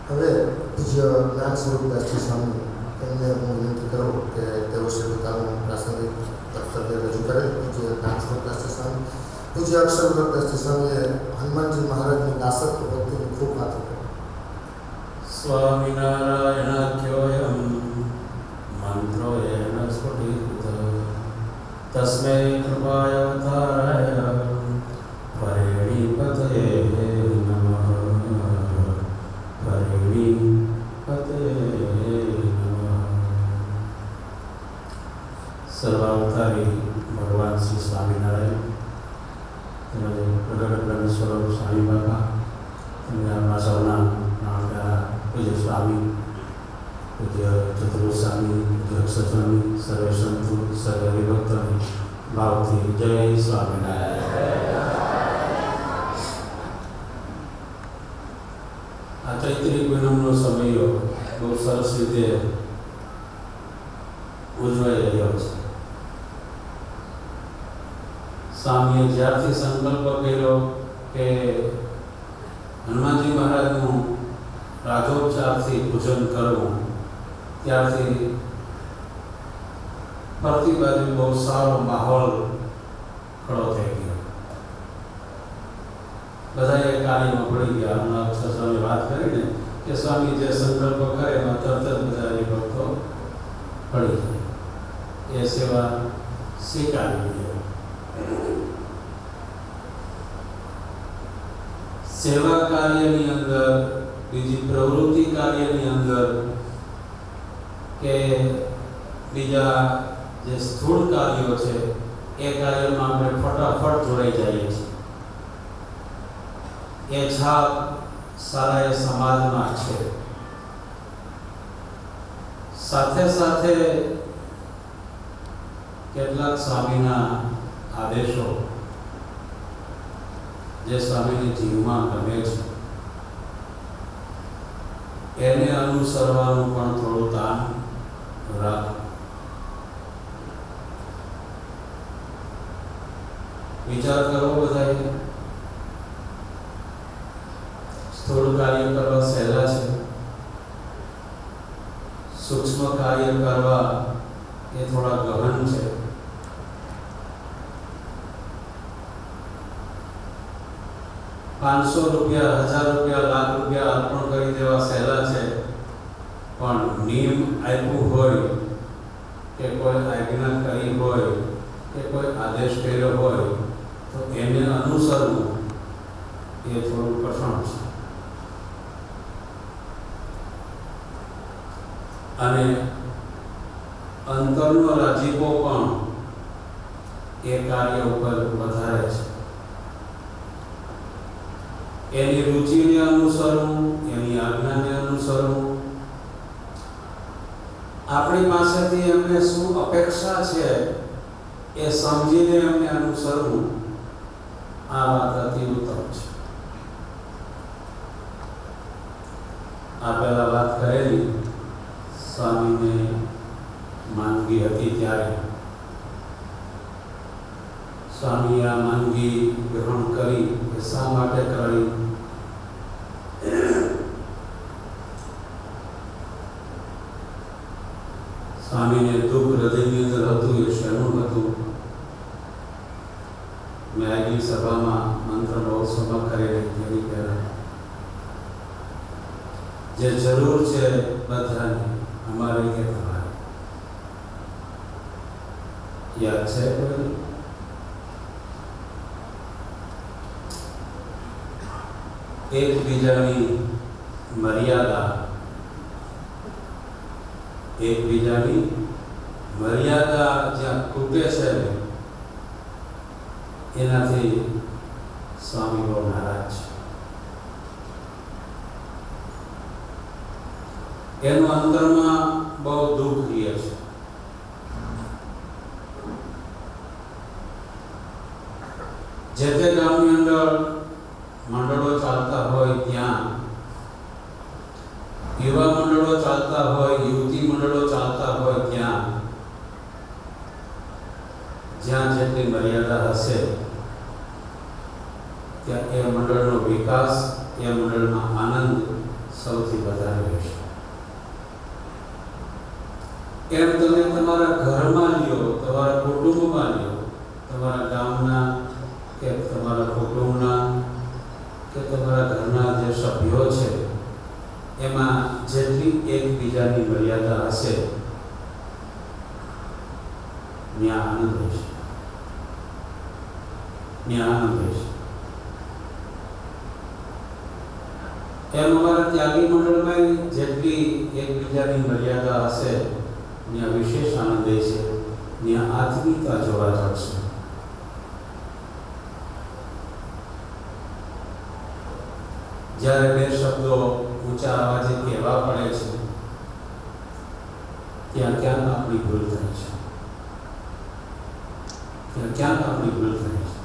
હવે પૂજ્ય જ્ઞાન સ્વરૂપદાસજી સ્વામી એમને હું વિનંતી કરું કે તેઓ શ્રી પોતાનું પ્રાસંગિક વક્તવ્ય રજૂ કરે. પૂજ્ય જ્ઞાન સ્વરૂપદાસજી સ્વામી, પૂજ્ય અક્ષરદાસજી સ્વામીએ હનુમાનજી મહારાજની દાસત્વ ભક્તિની ખૂબ વાત કરી. સ્વામિનારાયણાખ્યોયમ મંત્રોયેન સ્ફુટિત તસ્મૈ કૃપાયવતારાય પરેણીપતયે નમઃ. સર્વાવતારી ભગવાન શ્રી સ્વામિનારાયણ તેમજ પ્રગટ બ્રહ્મ સ્વરૂપ સ્વામી બાપા તેમજ આપણા સૌના નામદારા પૂજ્ય સ્વામી, પૂજ્ય ચતુર્થ સ્વામી, પૂજ્ય અક્ષર સ્વામી, સર્વે સંતો, સર્વે હરિભક્તોને ભાવથી જય સ્વામિનારાયણ. આ ચૈત્રી પૂનમનો સમય બહુ સરસ રીતે ઉજવાઈ રહ્યો છે. સ્વામીએ જ્યારથી સંકલ્પ કર્યો કે હનુમાનજી મહારાજનું રાજોપચારથી પૂજન કરવું, ત્યારથી ફરતી બાજુ બહુ સારો માહોલ ખડો થઈ ગયો. બધા એ કાર્યમાં પડી ગયા. હમણાં અક્ષર સ્વામી વાત કરીને કે સ્વામી જે સંકલ્પ કરે એમાં તરત જ બધા ભક્તો પડી જાય. એ સેવા સ્વીકારી લે. સેવા કાર્યની અંદર, બીજી પ્રવૃત્તિ કાર્યની અંદર કે બીજા જે સ્થૂળ કાર્યો છે એ કાર્યમાં આપણે ફટાફટ જોડાઈ જઈએ છીએ. એ છાપ સારા એ સમાજમાં છે. સાથે સાથે કેટલાક સ્વામીના આદેશો જે સ્વામીની જીવમાં ગમે છે એને અનુસરવાનું પણ થોડું તાન રાખો. વિચાર કરો બધાએ. સ્થૂળ કાર્ય કરવા સહેલા છે, સૂક્ષ્મ કાર્ય કરવા એ થોડા ગહન છે. ₹500, ₹1000, લાખ રૂપિયા અર્પણ કરી દેવા સહેલા છે, પણ નિયમ આપ્યું હોય કે કોઈ આજ્ઞા કરી હોય કે કોઈ આદેશ કર્યો હોય તો એને અનુસરવું એ થોડું કઠણ છે. અને અંતરનો રાજીપો પણ એ કાર્ય ઉપર વધારે છે. એની રુચિને અનુસરવું, એની આજ્ઞાને અનુસરવું, આપણી પાસેથી એમને શું અપેક્ષા છે એ સમજીને એમને અનુસરવું, આ વાત અતિ ઉત્તમ છે. આ પહેલા વાત કરેલી સ્વામીને માંદગી હતી ત્યારે સ્વામી આ માંદગી ગ્રહણ કરી એ શા માટે કરી? સ્વામીને દુઃખ હૃદયની અંદર હતું. એ શેનું હતું? મેં આગલી સભામાં મંત્ર મહોત્સવમાં કરેલી તેની પહેલા જે જરૂર છે બધાને, અમારે કે તમારે યાદ છે કોઈ? એકબીજાની મર્યાદા, એકબીજાની મર્યાદા જ્યાં તૂટે છે એનાથી સ્વામી બહુ નારાજ છે. એનું અંતરમાં બહુ દુઃખ રહે છે. જે તે ગામની અંદર મંડળો ચાલતા હોય ત્યાં, યુવા મંડળો ચાલતા હોય, યુવતી મંડળો ચાલતા હોય ત્યાં, જ્યાં જેટલી મર્યાદા હશે ત્યાં એ મંડળનો વિકાસ, એ મંડળમાં આનંદ સૌથી વધારે રહેશે. એમ તમે તમારા ઘરમાં લ્યો, તમારા કુટુંબમાં લ્યો, તમારા ગામના કે તમારા કુટુંબના કે તમારા ઘરના જે સભ્યો છે એમાં જેટલી એકબીજાની મર્યાદા હશે ત્યાં આનંદ રહેશે, ત્યાં આનંદ રહેશે. એમ અમારા ત્યાગી મંડળમાં જેટલી એકબીજાની મર્યાદા હશે ત્યાં વિશેષ આનંદ છે. ની આત્મીયતા જોવા મળશે. જ્યારે બે શબ્દો ઊંચા અવાજે કહેવા પડે છે ત્યાં ક્યાંક આપણી ભૂલ થાય છે. ત્યાં ક્યાંક આપણી ભૂલ થાય છે.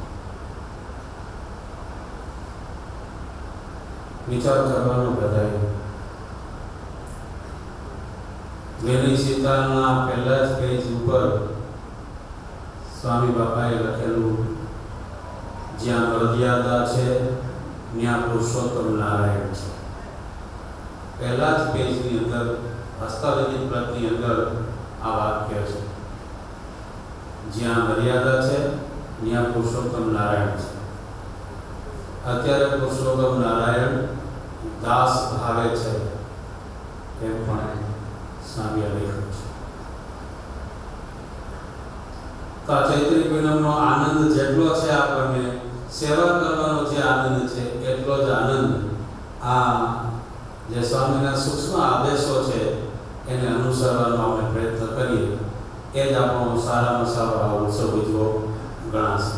વિચાર કરવાનો બધાએ. વેલી સીતાના પહેલા જ પેજ ઉપર સ્વામી બાપાએ લખેલું, જ્યાં મર્યાદા છે ત્યાં પુરુષોત્તમ નારાયણ છે. પહેલા જ પેજની અંદર હસ્તલિખિત પ્રતની અંદર આ વાક્ય છે, જ્યાં મર્યાદા છે ત્યાં પુરુષોત્તમ નારાયણ છે. અત્યારે પુરુષોત્તમ નારાયણ દાસ ભાવે છે એમ પણ સ્વામીએ લખ્યું છે. તો આ ચૈત્રી પૂનમનો આનંદ જેટલો છે, આપણને સેવા કરવાનો જે આનંદ છે એટલો જ આનંદ આ જે સ્વામીના સૂક્ષ્મ આદેશો છે એને અનુસરવાનો આપણે પ્રયત્ન કરીએ એ જ આપણો સારામાં સારો આ ઉત્સવ ઉજવો ગણાશે.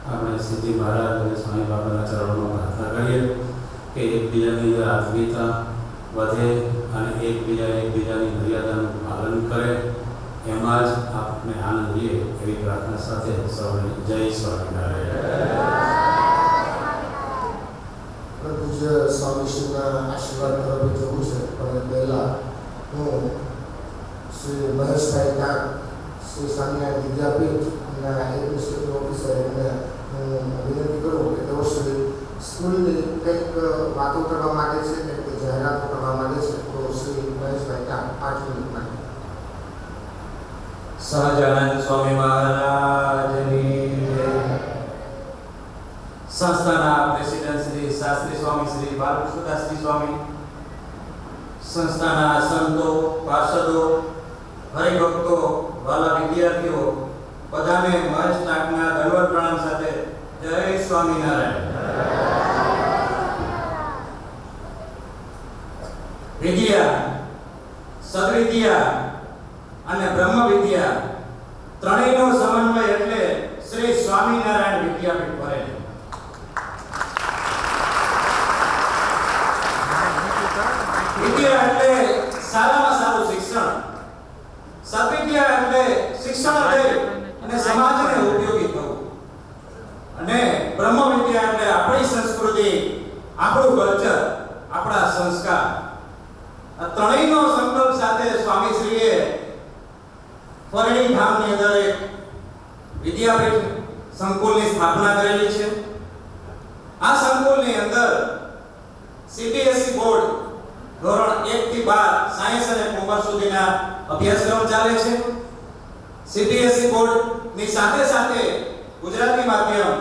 આપણે સિદ્ધિ મહારાજ અને સ્વામી બાબાના ચરણોમાં પ્રાર્થના કરીએ કે એકબીજાની અંદર આત્મીયતા વધે અને એકબીજાની મર્યાદાનું પાલન કરે, એમાં જ આપણે આનંદ લઈએ એવી પ્રાર્થના સાથે સૌને જય સ્વામિનારાયણ. પૂજ્ય સ્વામીશ્રીના આશીર્વાદ તરફ જવું છે, પણ પહેલા હું શ્રી મહેશભાઈ ડાંગ, શ્રી સ્વામિનારાયણ વિદ્યાપીઠના એડમિનિસ્ટ્રેટિવ ઓફિસર, એમને હું વિનંતી કરું કે તેઓ શ્રી સ્કૂલની કંઈક વાતો કરવા માંગે છે, કંઈક જાહેરાતો કરવા માંગે છે. તો શ્રી મહેશભાઈ ડાંગ 5 મિનિટ માટે. સહજાનંદ સ્વામી મહારાજની સંસ્થાના પ્રેસિડેન્ટ શ્રી શાસ્ત્રી સ્વામી શ્રી બાલકૃષ્ણદાસજી સ્વામી, સંસ્થાના સંતો, પાર્ષદો, હરિભક્તો, વાલા વિદ્યાર્થીઓ બધાને મહેશ ટાંકના દંડવત પ્રણામ સાથે જય સ્વામિનારાયણ. વિદ્યા, સદવિદ્યા અને બ્રહ્મ વિદ્યા ત્રણેયનો સમન્વય એટલે શ્રી સ્વામિનારાયણ વિદ્યાપીઠ ભરેલી. વિદ્યા એટલે સારામાં સારું શિક્ષણ, સદવિદ્યા એટલે શિક્ષણ લઈ અને સમાજને ઉપયોગી થવું, અને બ્રહ્મ વિદ્યા એટલે આપણી સંસ્કૃતિ, આપણું કલ્ચર, આપણા સંસ્કાર. આ ત્રણેયનો સંકલ્પ સાથે સ્વામીશ્રીએ ફરણી ધામની અંદર એક વિદ્યાપીઠ સંકુલની સ્થાપના કરેલી છે. આ સંકુલની અંદર સીબીએસઈ બોર્ડ ધોરણ 1 થી 12 સાયન્સ અને કોમર્સ સુધીના અભ્યાસક્રમ ચાલે છે. સીબીએસઈ બોર્ડની સાથે સાથે ગુજરાતી માધ્યમ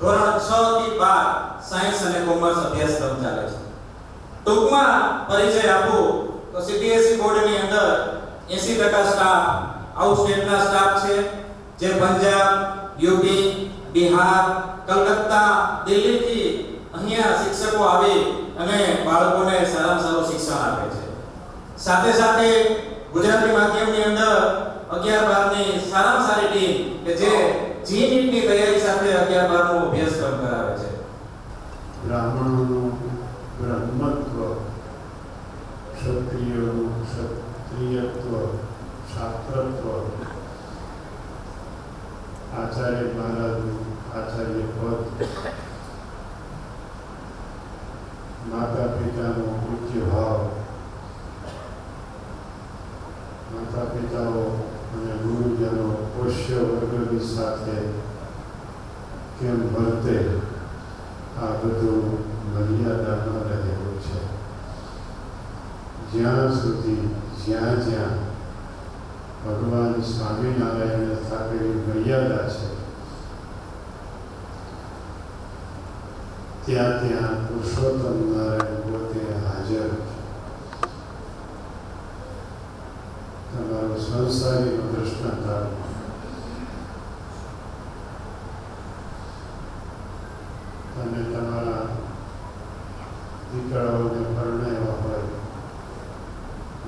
ધોરણ 6 થી 12 સાયન્સ અને કોમર્સ અભ્યાસક્રમ ચાલે છે. ટૂંકમાં પરિચય આપું તો સીબીએસઈ બોર્ડની અંદર 80% સ્ટાફ આઉટ સ્ટેટના સ્ટાફ છે, જે પંજાબ, યુપી, બિહાર, કલકત્તા, દિલ્હીથી અહીંયા શિક્ષકો આવી અને બાળકોને સારામાં સારું શિક્ષણ આપે છે. સાથે સાથે ગુજરાતી માધ્યમની અંદર 11-12ની સારામાં સારી ટીમ કે જે જીનીટની તૈયારી સાથે 11-12નો અભ્યાસક્રમ કરાવે છે. બ્રાહ્મણોનું બ્રહ્મત્વ, ક્ષત્રિયોનું ક્ષત્રિયત્વ, શાસ્ત્રત્વ, આચાર્ય મહારાજનું આચાર્ય પદ, માતા પિતાનો પૂજ્ય ભાવ, માતા પિતાઓ અને ગુરુજનો પોષ્ય વર્ગની સાથે કેમ વર્તે, આ બધું મર્યાદામાં રહેલું છે. જ્યાં સુધી જ્યાં ભગવાન સ્વામિનારાયણને સ્થાપેલી મર્યાદા છે ત્યાં પુરુષોત્તમ નારાયણ પોતે હાજર છે. તમારો સંસારીનો દૃષ્ટાંત, તમે તમારા દીકરાઓને પરણાવ્યા હોય,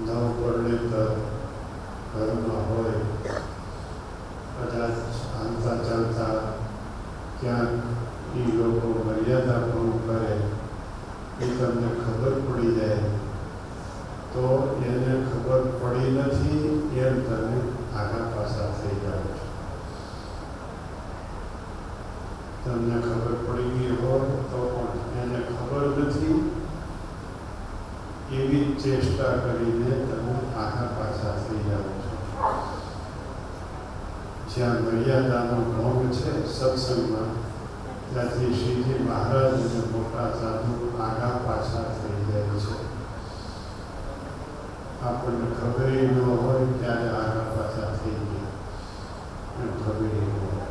નવ પરણેતર ઘરમાં હોય ક્યાંક એ લોકો મર્યાદા ભંગ કરે એ તમને ખબર પડી જાય તો એને ખબર પડી નથી એમ તમે આગા પાછા થઈ જાઓ છો. તમને ખબર પડી ગઈ હોય તો પણ એને ખબર નથી એવી ચેષ્ટા કરીને તમે આગા પાછા થઈ જાઓ છો. જ્યાં મર્યાદાનો ભંગ છે સત્સંગમાં ત્યાંથી શ્રીજી મહારાજ અને મોટા સાધુ આગા પાછા થઈ જાય છે. આપણને ખબર ન હોય ત્યારે આગા પાછા થઈ ગયા ખબર ન હોય.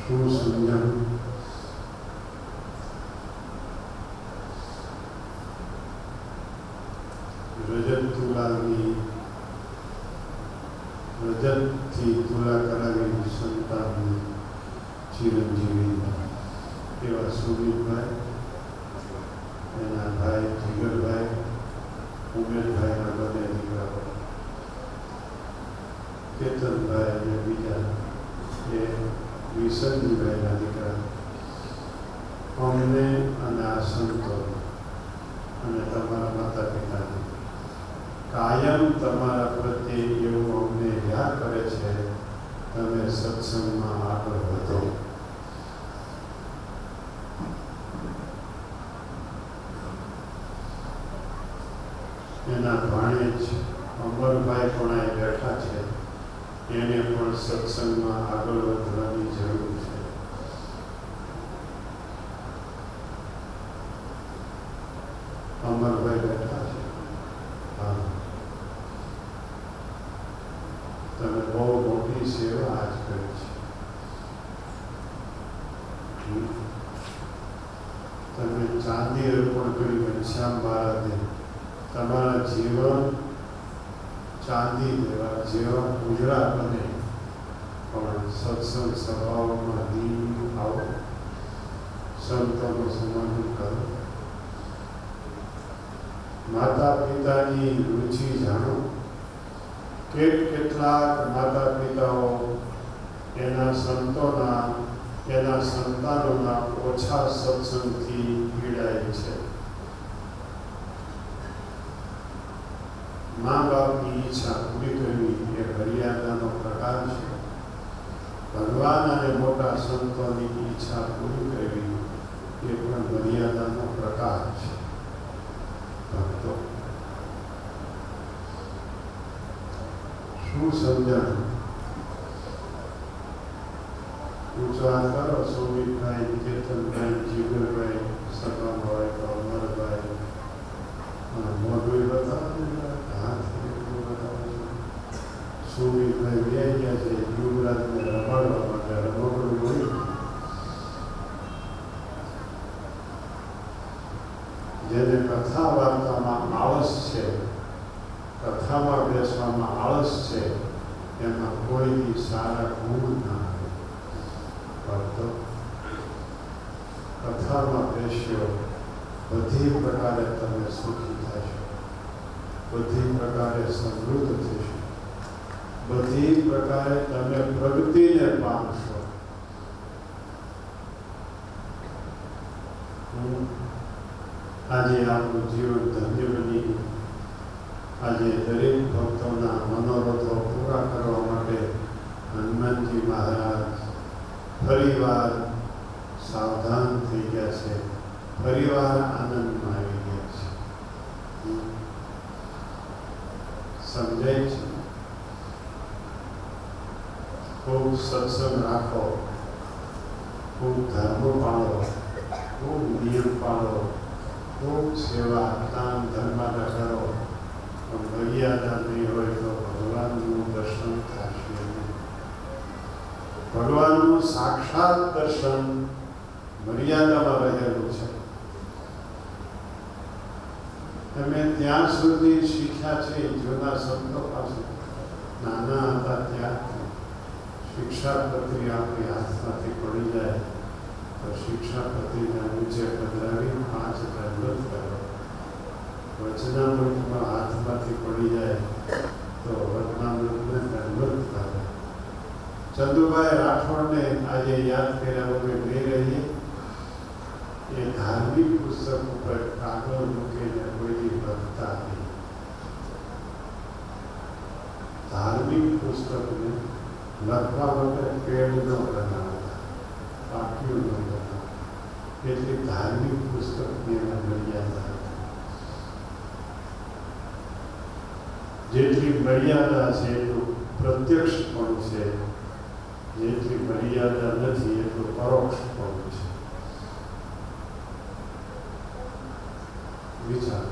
શું સંયમ રજતથી તુલા કરાવેલી સંતાનની ચિરંજીવી એવા સુમિતભાઈ, એના ભાઈ જીગરભાઈ, ઉમેશભાઈના બંને દીકરાઓ, કેતનભાઈ અને બીજા એ વિસનજીભાઈના દીકરા, અમને અને આ સંતો અને તમારા માતા પિતાને કાયમ તમારા પ્રત્યે એવું અમને યાદ કરે છે. તમે સત્સંગમાં આગળ વધો. એના ભાણેજ અમરભાઈ પણ અહીં બેઠા છે. એને પણ સત્સંગમાં આગળ વધવાની જરૂર છે. અમરભાઈ બેઠા છે. હા, તમે બહુ મોટી સેવા આજ કરી છે. તમે ચાંદી અર્પણ કરી ઘનશ્યામ મહારાજને તમારા જીવન ચાંદી જેવા ઉજળા બને. પણ સત્સંગ સભાઓમાં દીન આવો, સંતોનું સમાધાન કરો, માતા પિતાની રુચિ જાણો. કેટલાક માતા પિતાઓ એના સંતાનોના ઓછા સત્સંગથી પીડાય છે. મા બાપની ઈચ્છા પૂરી કરવી એ મર્યાદાનો પ્રકાર છે. ભગવાન અને મોટા સંતોની ઈચ્છા પૂરી કરવી એ પણ મર્યાદાનો પ્રકાર છે. ભક્તો, શું સમજણ? ઊંચો હાથ કરો. સુમિતભાઈ, કેતનભાઈ, જીગરભાઈ, સભાભાઈ, અમરભાઈ, મોઢું બતાવો. હાથ બતાવો. સુમિતભાઈ બે ગયા છે યુવરાજને રમાડવા માટે. રમકડું મળ્યું. જેને કથા વાર્તામાં આળસ છે, કથામાં બેસવામાં આળસ છે, એમાં કોઈની સારા ગુણ ના આવે. ભક્તો, કથામાં બેસ્યો બધી પ્રકારે તમે સુખી થશો, બધી પ્રકારે સમૃદ્ધ થશો, બધી પ્રકારે તમે પ્રગતિને પામશો. આજે આપણું જીવન ધન્ય બની. આજે દરેક ભક્તોના મનોરથો પૂરા કરવા માટે હનુમાનજી મહારાજ ફરીવાર સાવધાન થઈ ગયા છે. ફરીવાર આનંદમાં આવી ગયા છે. સમજાય છે? ખૂબ સત્સંગ રાખો, ખૂબ ધર્મ પાળો, ખૂબ નિયમ પાળો, ખૂબ સેવા દાન ધર્માદા કરો. પણ મર્યાદા નહીં હોય તો ભગવાનનું દર્શન થશે નહીં. ભગવાનનું સાક્ષાત દર્શન મર્યાદામાં રહેલું છે. તમે ત્યાં સુધી શીખ્યા છે જૂના સંતો પાસે. નાના હતા ત્યારથી શિક્ષાપત્રી આપણી હાથમાંથી પડી જાય તો શિક્ષાપત્રીને ઊંચે પધરાવી 5 દંડવત કરો. વચનામૃતમાં હાથમાંથી પડી જાય તો વચનામૃતને દંડવત કરો. ચંદુભાઈ રાઠોડને આજે યાદ કર્યા વગર નહીં રહીએ. એ ધાર્મિક પુસ્તક ઉપર કાગળ મૂકીને કોઈની ભક્તા નહીં. ધાર્મિક પુસ્તકને લખવા વગર પેડ ન બનાવતા, પાક્યું ન બનાવતા. એટલી ધાર્મિક પુસ્તકની એને મર્યાદા હતી. જેટલી મર્યાદા છે એટલું પ્રત્યક્ષપણું છે, જેટલી મર્યાદા નથી એટલું પરોક્ષપણું છે. વિચાર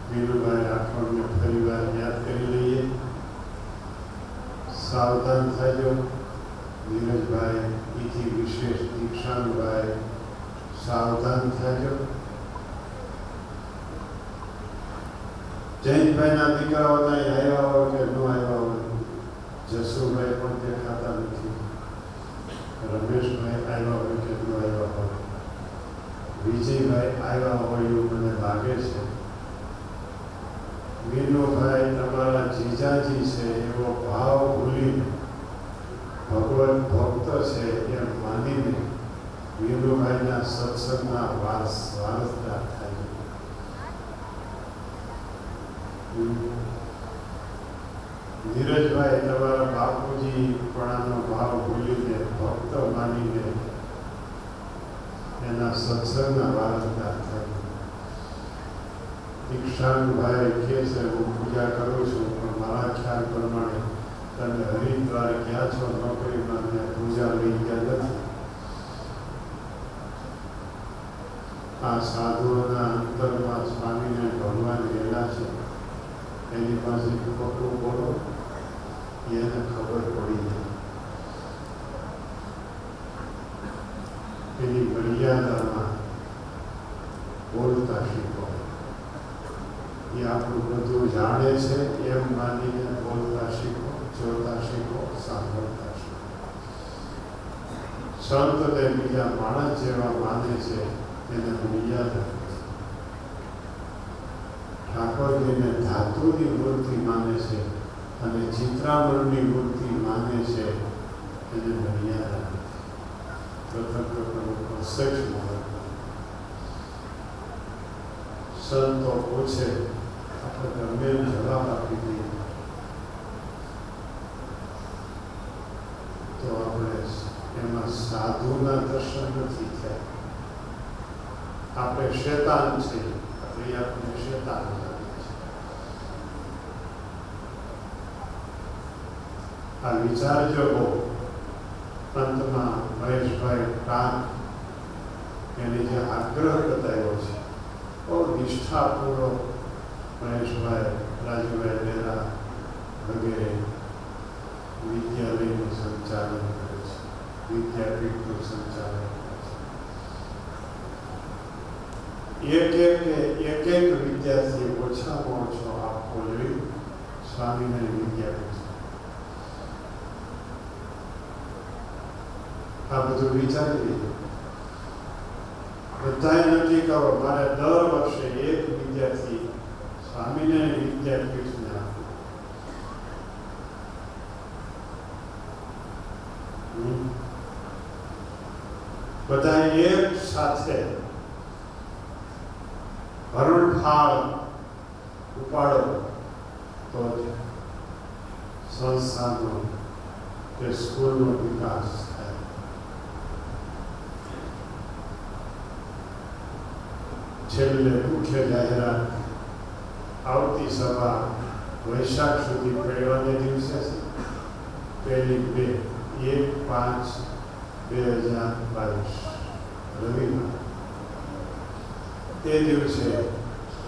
વીરુભાઈ રાઠોડને ફરી વાર યાદ કરી લઈએ. સાવધાન થજો. નીરજભાઈ ઈથી વિશેષ દીક્ષાંતભાઈ સાવધાન થજો. જયંતભાઈના દીકરાઓ ત્યાં આવ્યા હોય કે ન આવ્યા હોય, જસુભાઈ પણ દેખાતા નથી. રમેશભાઈ આવ્યા હોય કે ન આવ્યા હોય, વિજયભાઈ આવ્યા હોય એવું મને લાગે છે. વીનુભાઈ તમારા જીજાજી છે એવો ભાવ ભૂલીને ભગવત ભક્ત છે એમ માનીને વીનુભાઈના સત્સંગના વારસદાર થાય. નીરજભાઈ તમારા બાપુજી પણાનો ભાવ ભૂલીને ભક્ત માનીને એના સત્સંગના વારસદાર થાય. દીક્ષાંતભાઈ કહે છે હું પૂજા કરું છું, પણ મારા ખ્યાલ પ્રમાણે તમે હરિદ્વાર ગયા છો નોકરીમાં અને પૂજા લઈ ગયા નથી. આ સાધુઓના અંતરમાં સ્વામીને ભગવાન રહેલા છે. એની પાસે ખોટું બોલો એને ખબર પડી જાય. એની મર્યાદામાં બોલતા શીખો. એ આપણું બધું જાણે છે એમ માનીને બોલતા શીખો, જોતા શીખો, સાંભળતા શીખો. સંતને બીજા માણસ જેવા માને છે એને મર્યાદા નથી. ઠાકોરજીને ધાતુની મૂર્તિ માને છે અને ચિત્રામણની મૂર્તિ માને છે એને મર્યાદા નથી. પ્રથમ પ્રત્યક્ષ મહત્વ. સંતો પૂછે આપણે ગમે એમ જવાબ આપી દઈએ તો આપણે એમાં સાધુના દર્શન નથી થયા. આપણે શેતાન છીએ, આપણે આપણે શેતાન લાગે છે. આ વિચારજો બહુ. અંતમાં મહેશભાઈ ટાંક એને જે આગ્રહ બતાવ્યો છે બહુ નિષ્ઠાપૂર્વક મહેશભાઈ, રાજુભાઈ બેરા વગેરે વિદ્યાલયનું સંચાલન કરે છે, વિદ્યાપીઠનું સંચાલન કરે છે. એક વિદ્યાર્થી ઓછામાં ઓછો આપવો જોઈએ સ્વામિનારાયણ વિદ્યાપીઠ. આ બધું વિચારી લીધું. બધાએ નક્કી કરો મારે દર વર્ષે એક વિદ્યાર્થી સ્વામિનારાયણ વિદ્યાપીઠને આપવું. બધા એક સાથે ભરણફાળ ઉપાડો તો જ સંસ્થાનો કે સ્કૂલનો વિકાસ થાય. છેલ્લે મુખ્ય જાહેરાત આવતી સભા વૈશાખ સુધી પડવાને દિવસે છે. પહેલી 1/5/2022 રવિવાર. તે દિવસે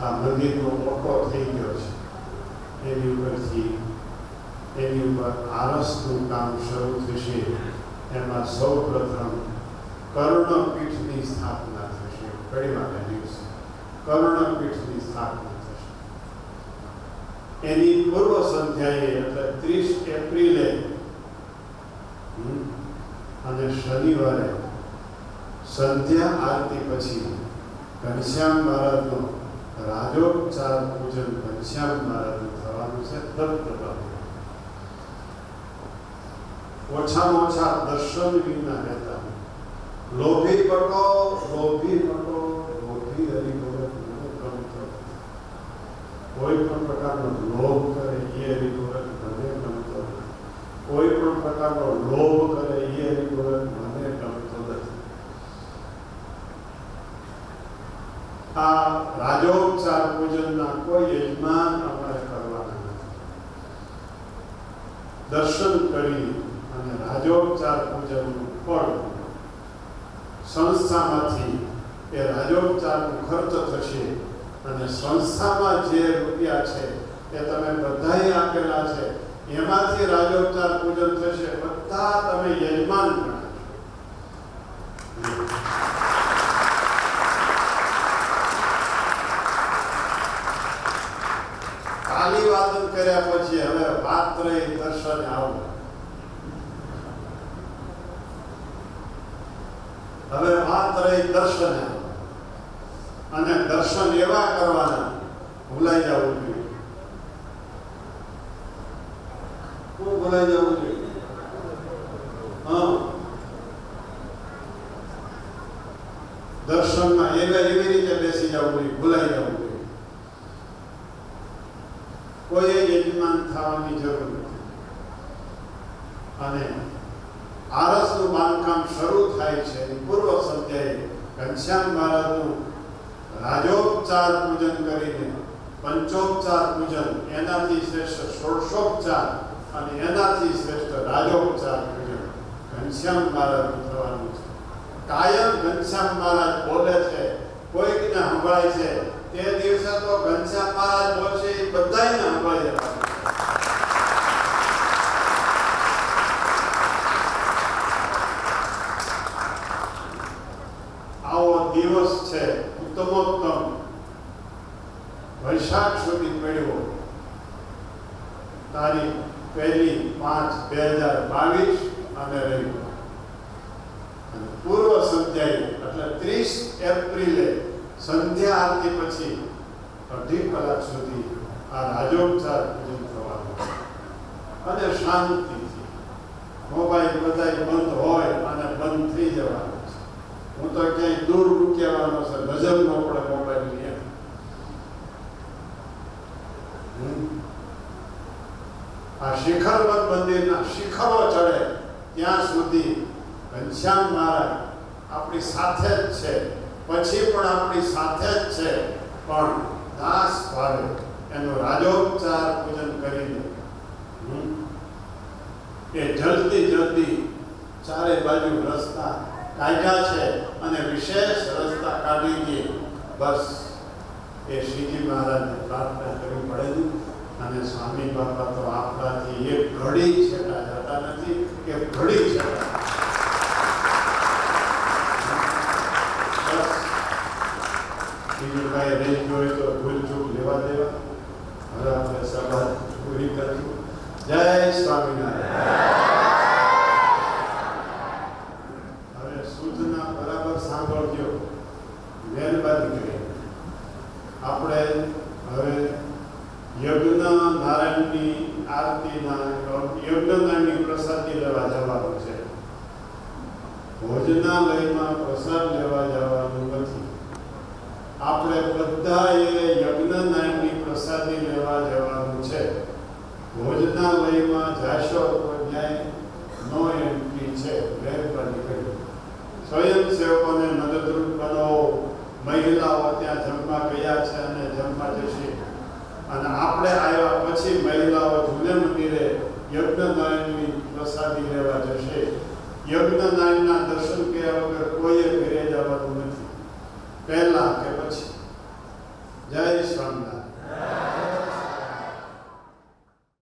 આ મંદિરનો ઓટો થઈ ગયો છે. એની ઉપર આરસનું કામ શરૂ થશે. એમાં સૌ પ્રથમ કર્ણપીઠની સ્થાપના થશે. પરિવારના દિવસે કર્ણપીઠની સ્થાપના થશે. એની પૂર્વ સંધ્યાએ એટલે 30 એપ્રિલે અને શનિવારે સંધ્યા આરતી પછી ઘનશ્યામ મહારાજનો રાજોપચાર પૂજન ઘનશ્યામ મહારાજનું થવાનું છે. ઓછામાં ઓછા દર્શન વિના રહેતા. લોભી બટો લોભી બટો લોભી હરિભગત મને ગમતો. કોઈ પણ પ્રકારનો લોભ કરે એ હરિભગત મને ગમતો નથી. કોઈ પણ પ્રકારનો લોભ કરે એ હરિભગત મને ગમતો નથી. આ રાજોપચાર પૂજનના કોઈ યજમાન અમારે કરવાના નથી. દર્શન કરી અને રાજોપચાર પૂજનનું ફળ સંસ્થામાંથી એ રાજોપચારનો ખર્ચ થશે અને સંસ્થામાં જે રૂપિયા છે એ તમે બધાએ આપેલા છે એમાંથી રાજોપચાર પૂજન થશે. બધા તમે યજમાન ગણાશો. તાલી વાદન કર્યા પછી હવે વાત રહી દર્શને આવો. હવે વાત રહી દર્શને આવો. અને દર્શન એવા કરવાના ભૂલાઈ જવું જોઈએ. શું ભૂલાઈ જવું જોઈએ? દર્શનમાં એવી રીતે બેસી જવું જોઈએ, ભૂલાઈ જવું જોઈએ. કોઈ યજમાન થવાની જરૂર નથી. અને આરસનું બાંધકામ શરૂ થાય છે પૂર્વ સંધ્યાએ ઘનશ્યામ મહારાજનું રાજોપચાર પૂજન કરીને પંચોપચાર પૂજન, એનાથી શ્રેષ્ઠ ષોડશોપચાર અને એનાથી શ્રેષ્ઠ રાજોપચાર પૂજન ઘનશ્યામ મહારાજનું થવાનું છે. કાયમ ઘનશ્યામ મહારાજ બોલે છે, કોઈકને સંભળાય છે. તે દિવસે તો ઘનશ્યામ મહારાજ બોલશે એ બધાને સંભળાઈ જવાનું. આવો દિવસ છે ઉત્તમોત્તમ વૈશાખ સુધી પડ્યો. તારીખ 1-5-2022 અને રવિવાર. પૂર્વ સંધ્યાએ એટલે 30 એપ્રિલે સંધ્યા આરતી પછી 2.5 કલાક સુધી આ રાજોપચાર પૂજન થવાનું અને શાંતિથી મોબાઈલ બધાય બંધ હોય અને બંધ થઈ જવાનો છે. હું તો ક્યાંય દૂર મૂકવાનો છે, નજર ન પડે મોબાઈલની. આ શિખરવત મંદિરના શિખરો ચડે ત્યાં સુધી ઘનશ્યામ મહારાજ આપણી સાથે જ છે, પછી પણ આપણી સાથે જ છે. પણ દાસ ભાવે એનું રાજોપચાર પૂજન કરીને એ જલ્દી ચારે બાજુ રસ્તા કાઢ્યા છે અને વિશેષ રસ્તા કાઢી દે. બસ એ શ્રીજી મહારાજને પ્રાર્થના કરવી પડે. અને સ્વામી બાપા તો આપણાથી એક ઘડી છેટા જતા નથી, કે ઘડી છેટા. બસ બીજું કાંઈ રહી ગયું તો ભૂલ ચૂક લેવા દેવા. હવે આપણે સભા પૂરી કરીશું. જય સ્વામિનારાયણ. હવે સૂચના બરાબર સાંભળજો, મહેરબાની કરી. આપણે હવે યજ્ઞનારાયણની આરતીના યજ્ઞનારાયણની પ્રસાદી લેવા જવાનું છે. ભોજનાલયમાં પ્રસાદ લેવા જવાનું નથી. આપણે બધાએ યજ્ઞનારાયણની પ્રસાદી લેવા જવાનું છે. ભોજનાલયમાં જાશો તો ત્યાં નો એન્ટ્રી છે. મહેરબાની કરી સ્વયંસેવકોને મદદરૂપ બનો. મહિલાઓ ત્યાં જમવા ગયા છે અને જમવા જશે. અને આપણે આવ્યા પછી મહિલાઓ જૂને મંદિરે યજ્ઞનારાયણની પ્રસાદી લેવા જશે. યજ્ઞનારાયણના દર્શન કર્યા વગર કોઈએ ઘરે જવાનું નથી, પહેલા કે પછી. જય સ્વામિનારાયણ.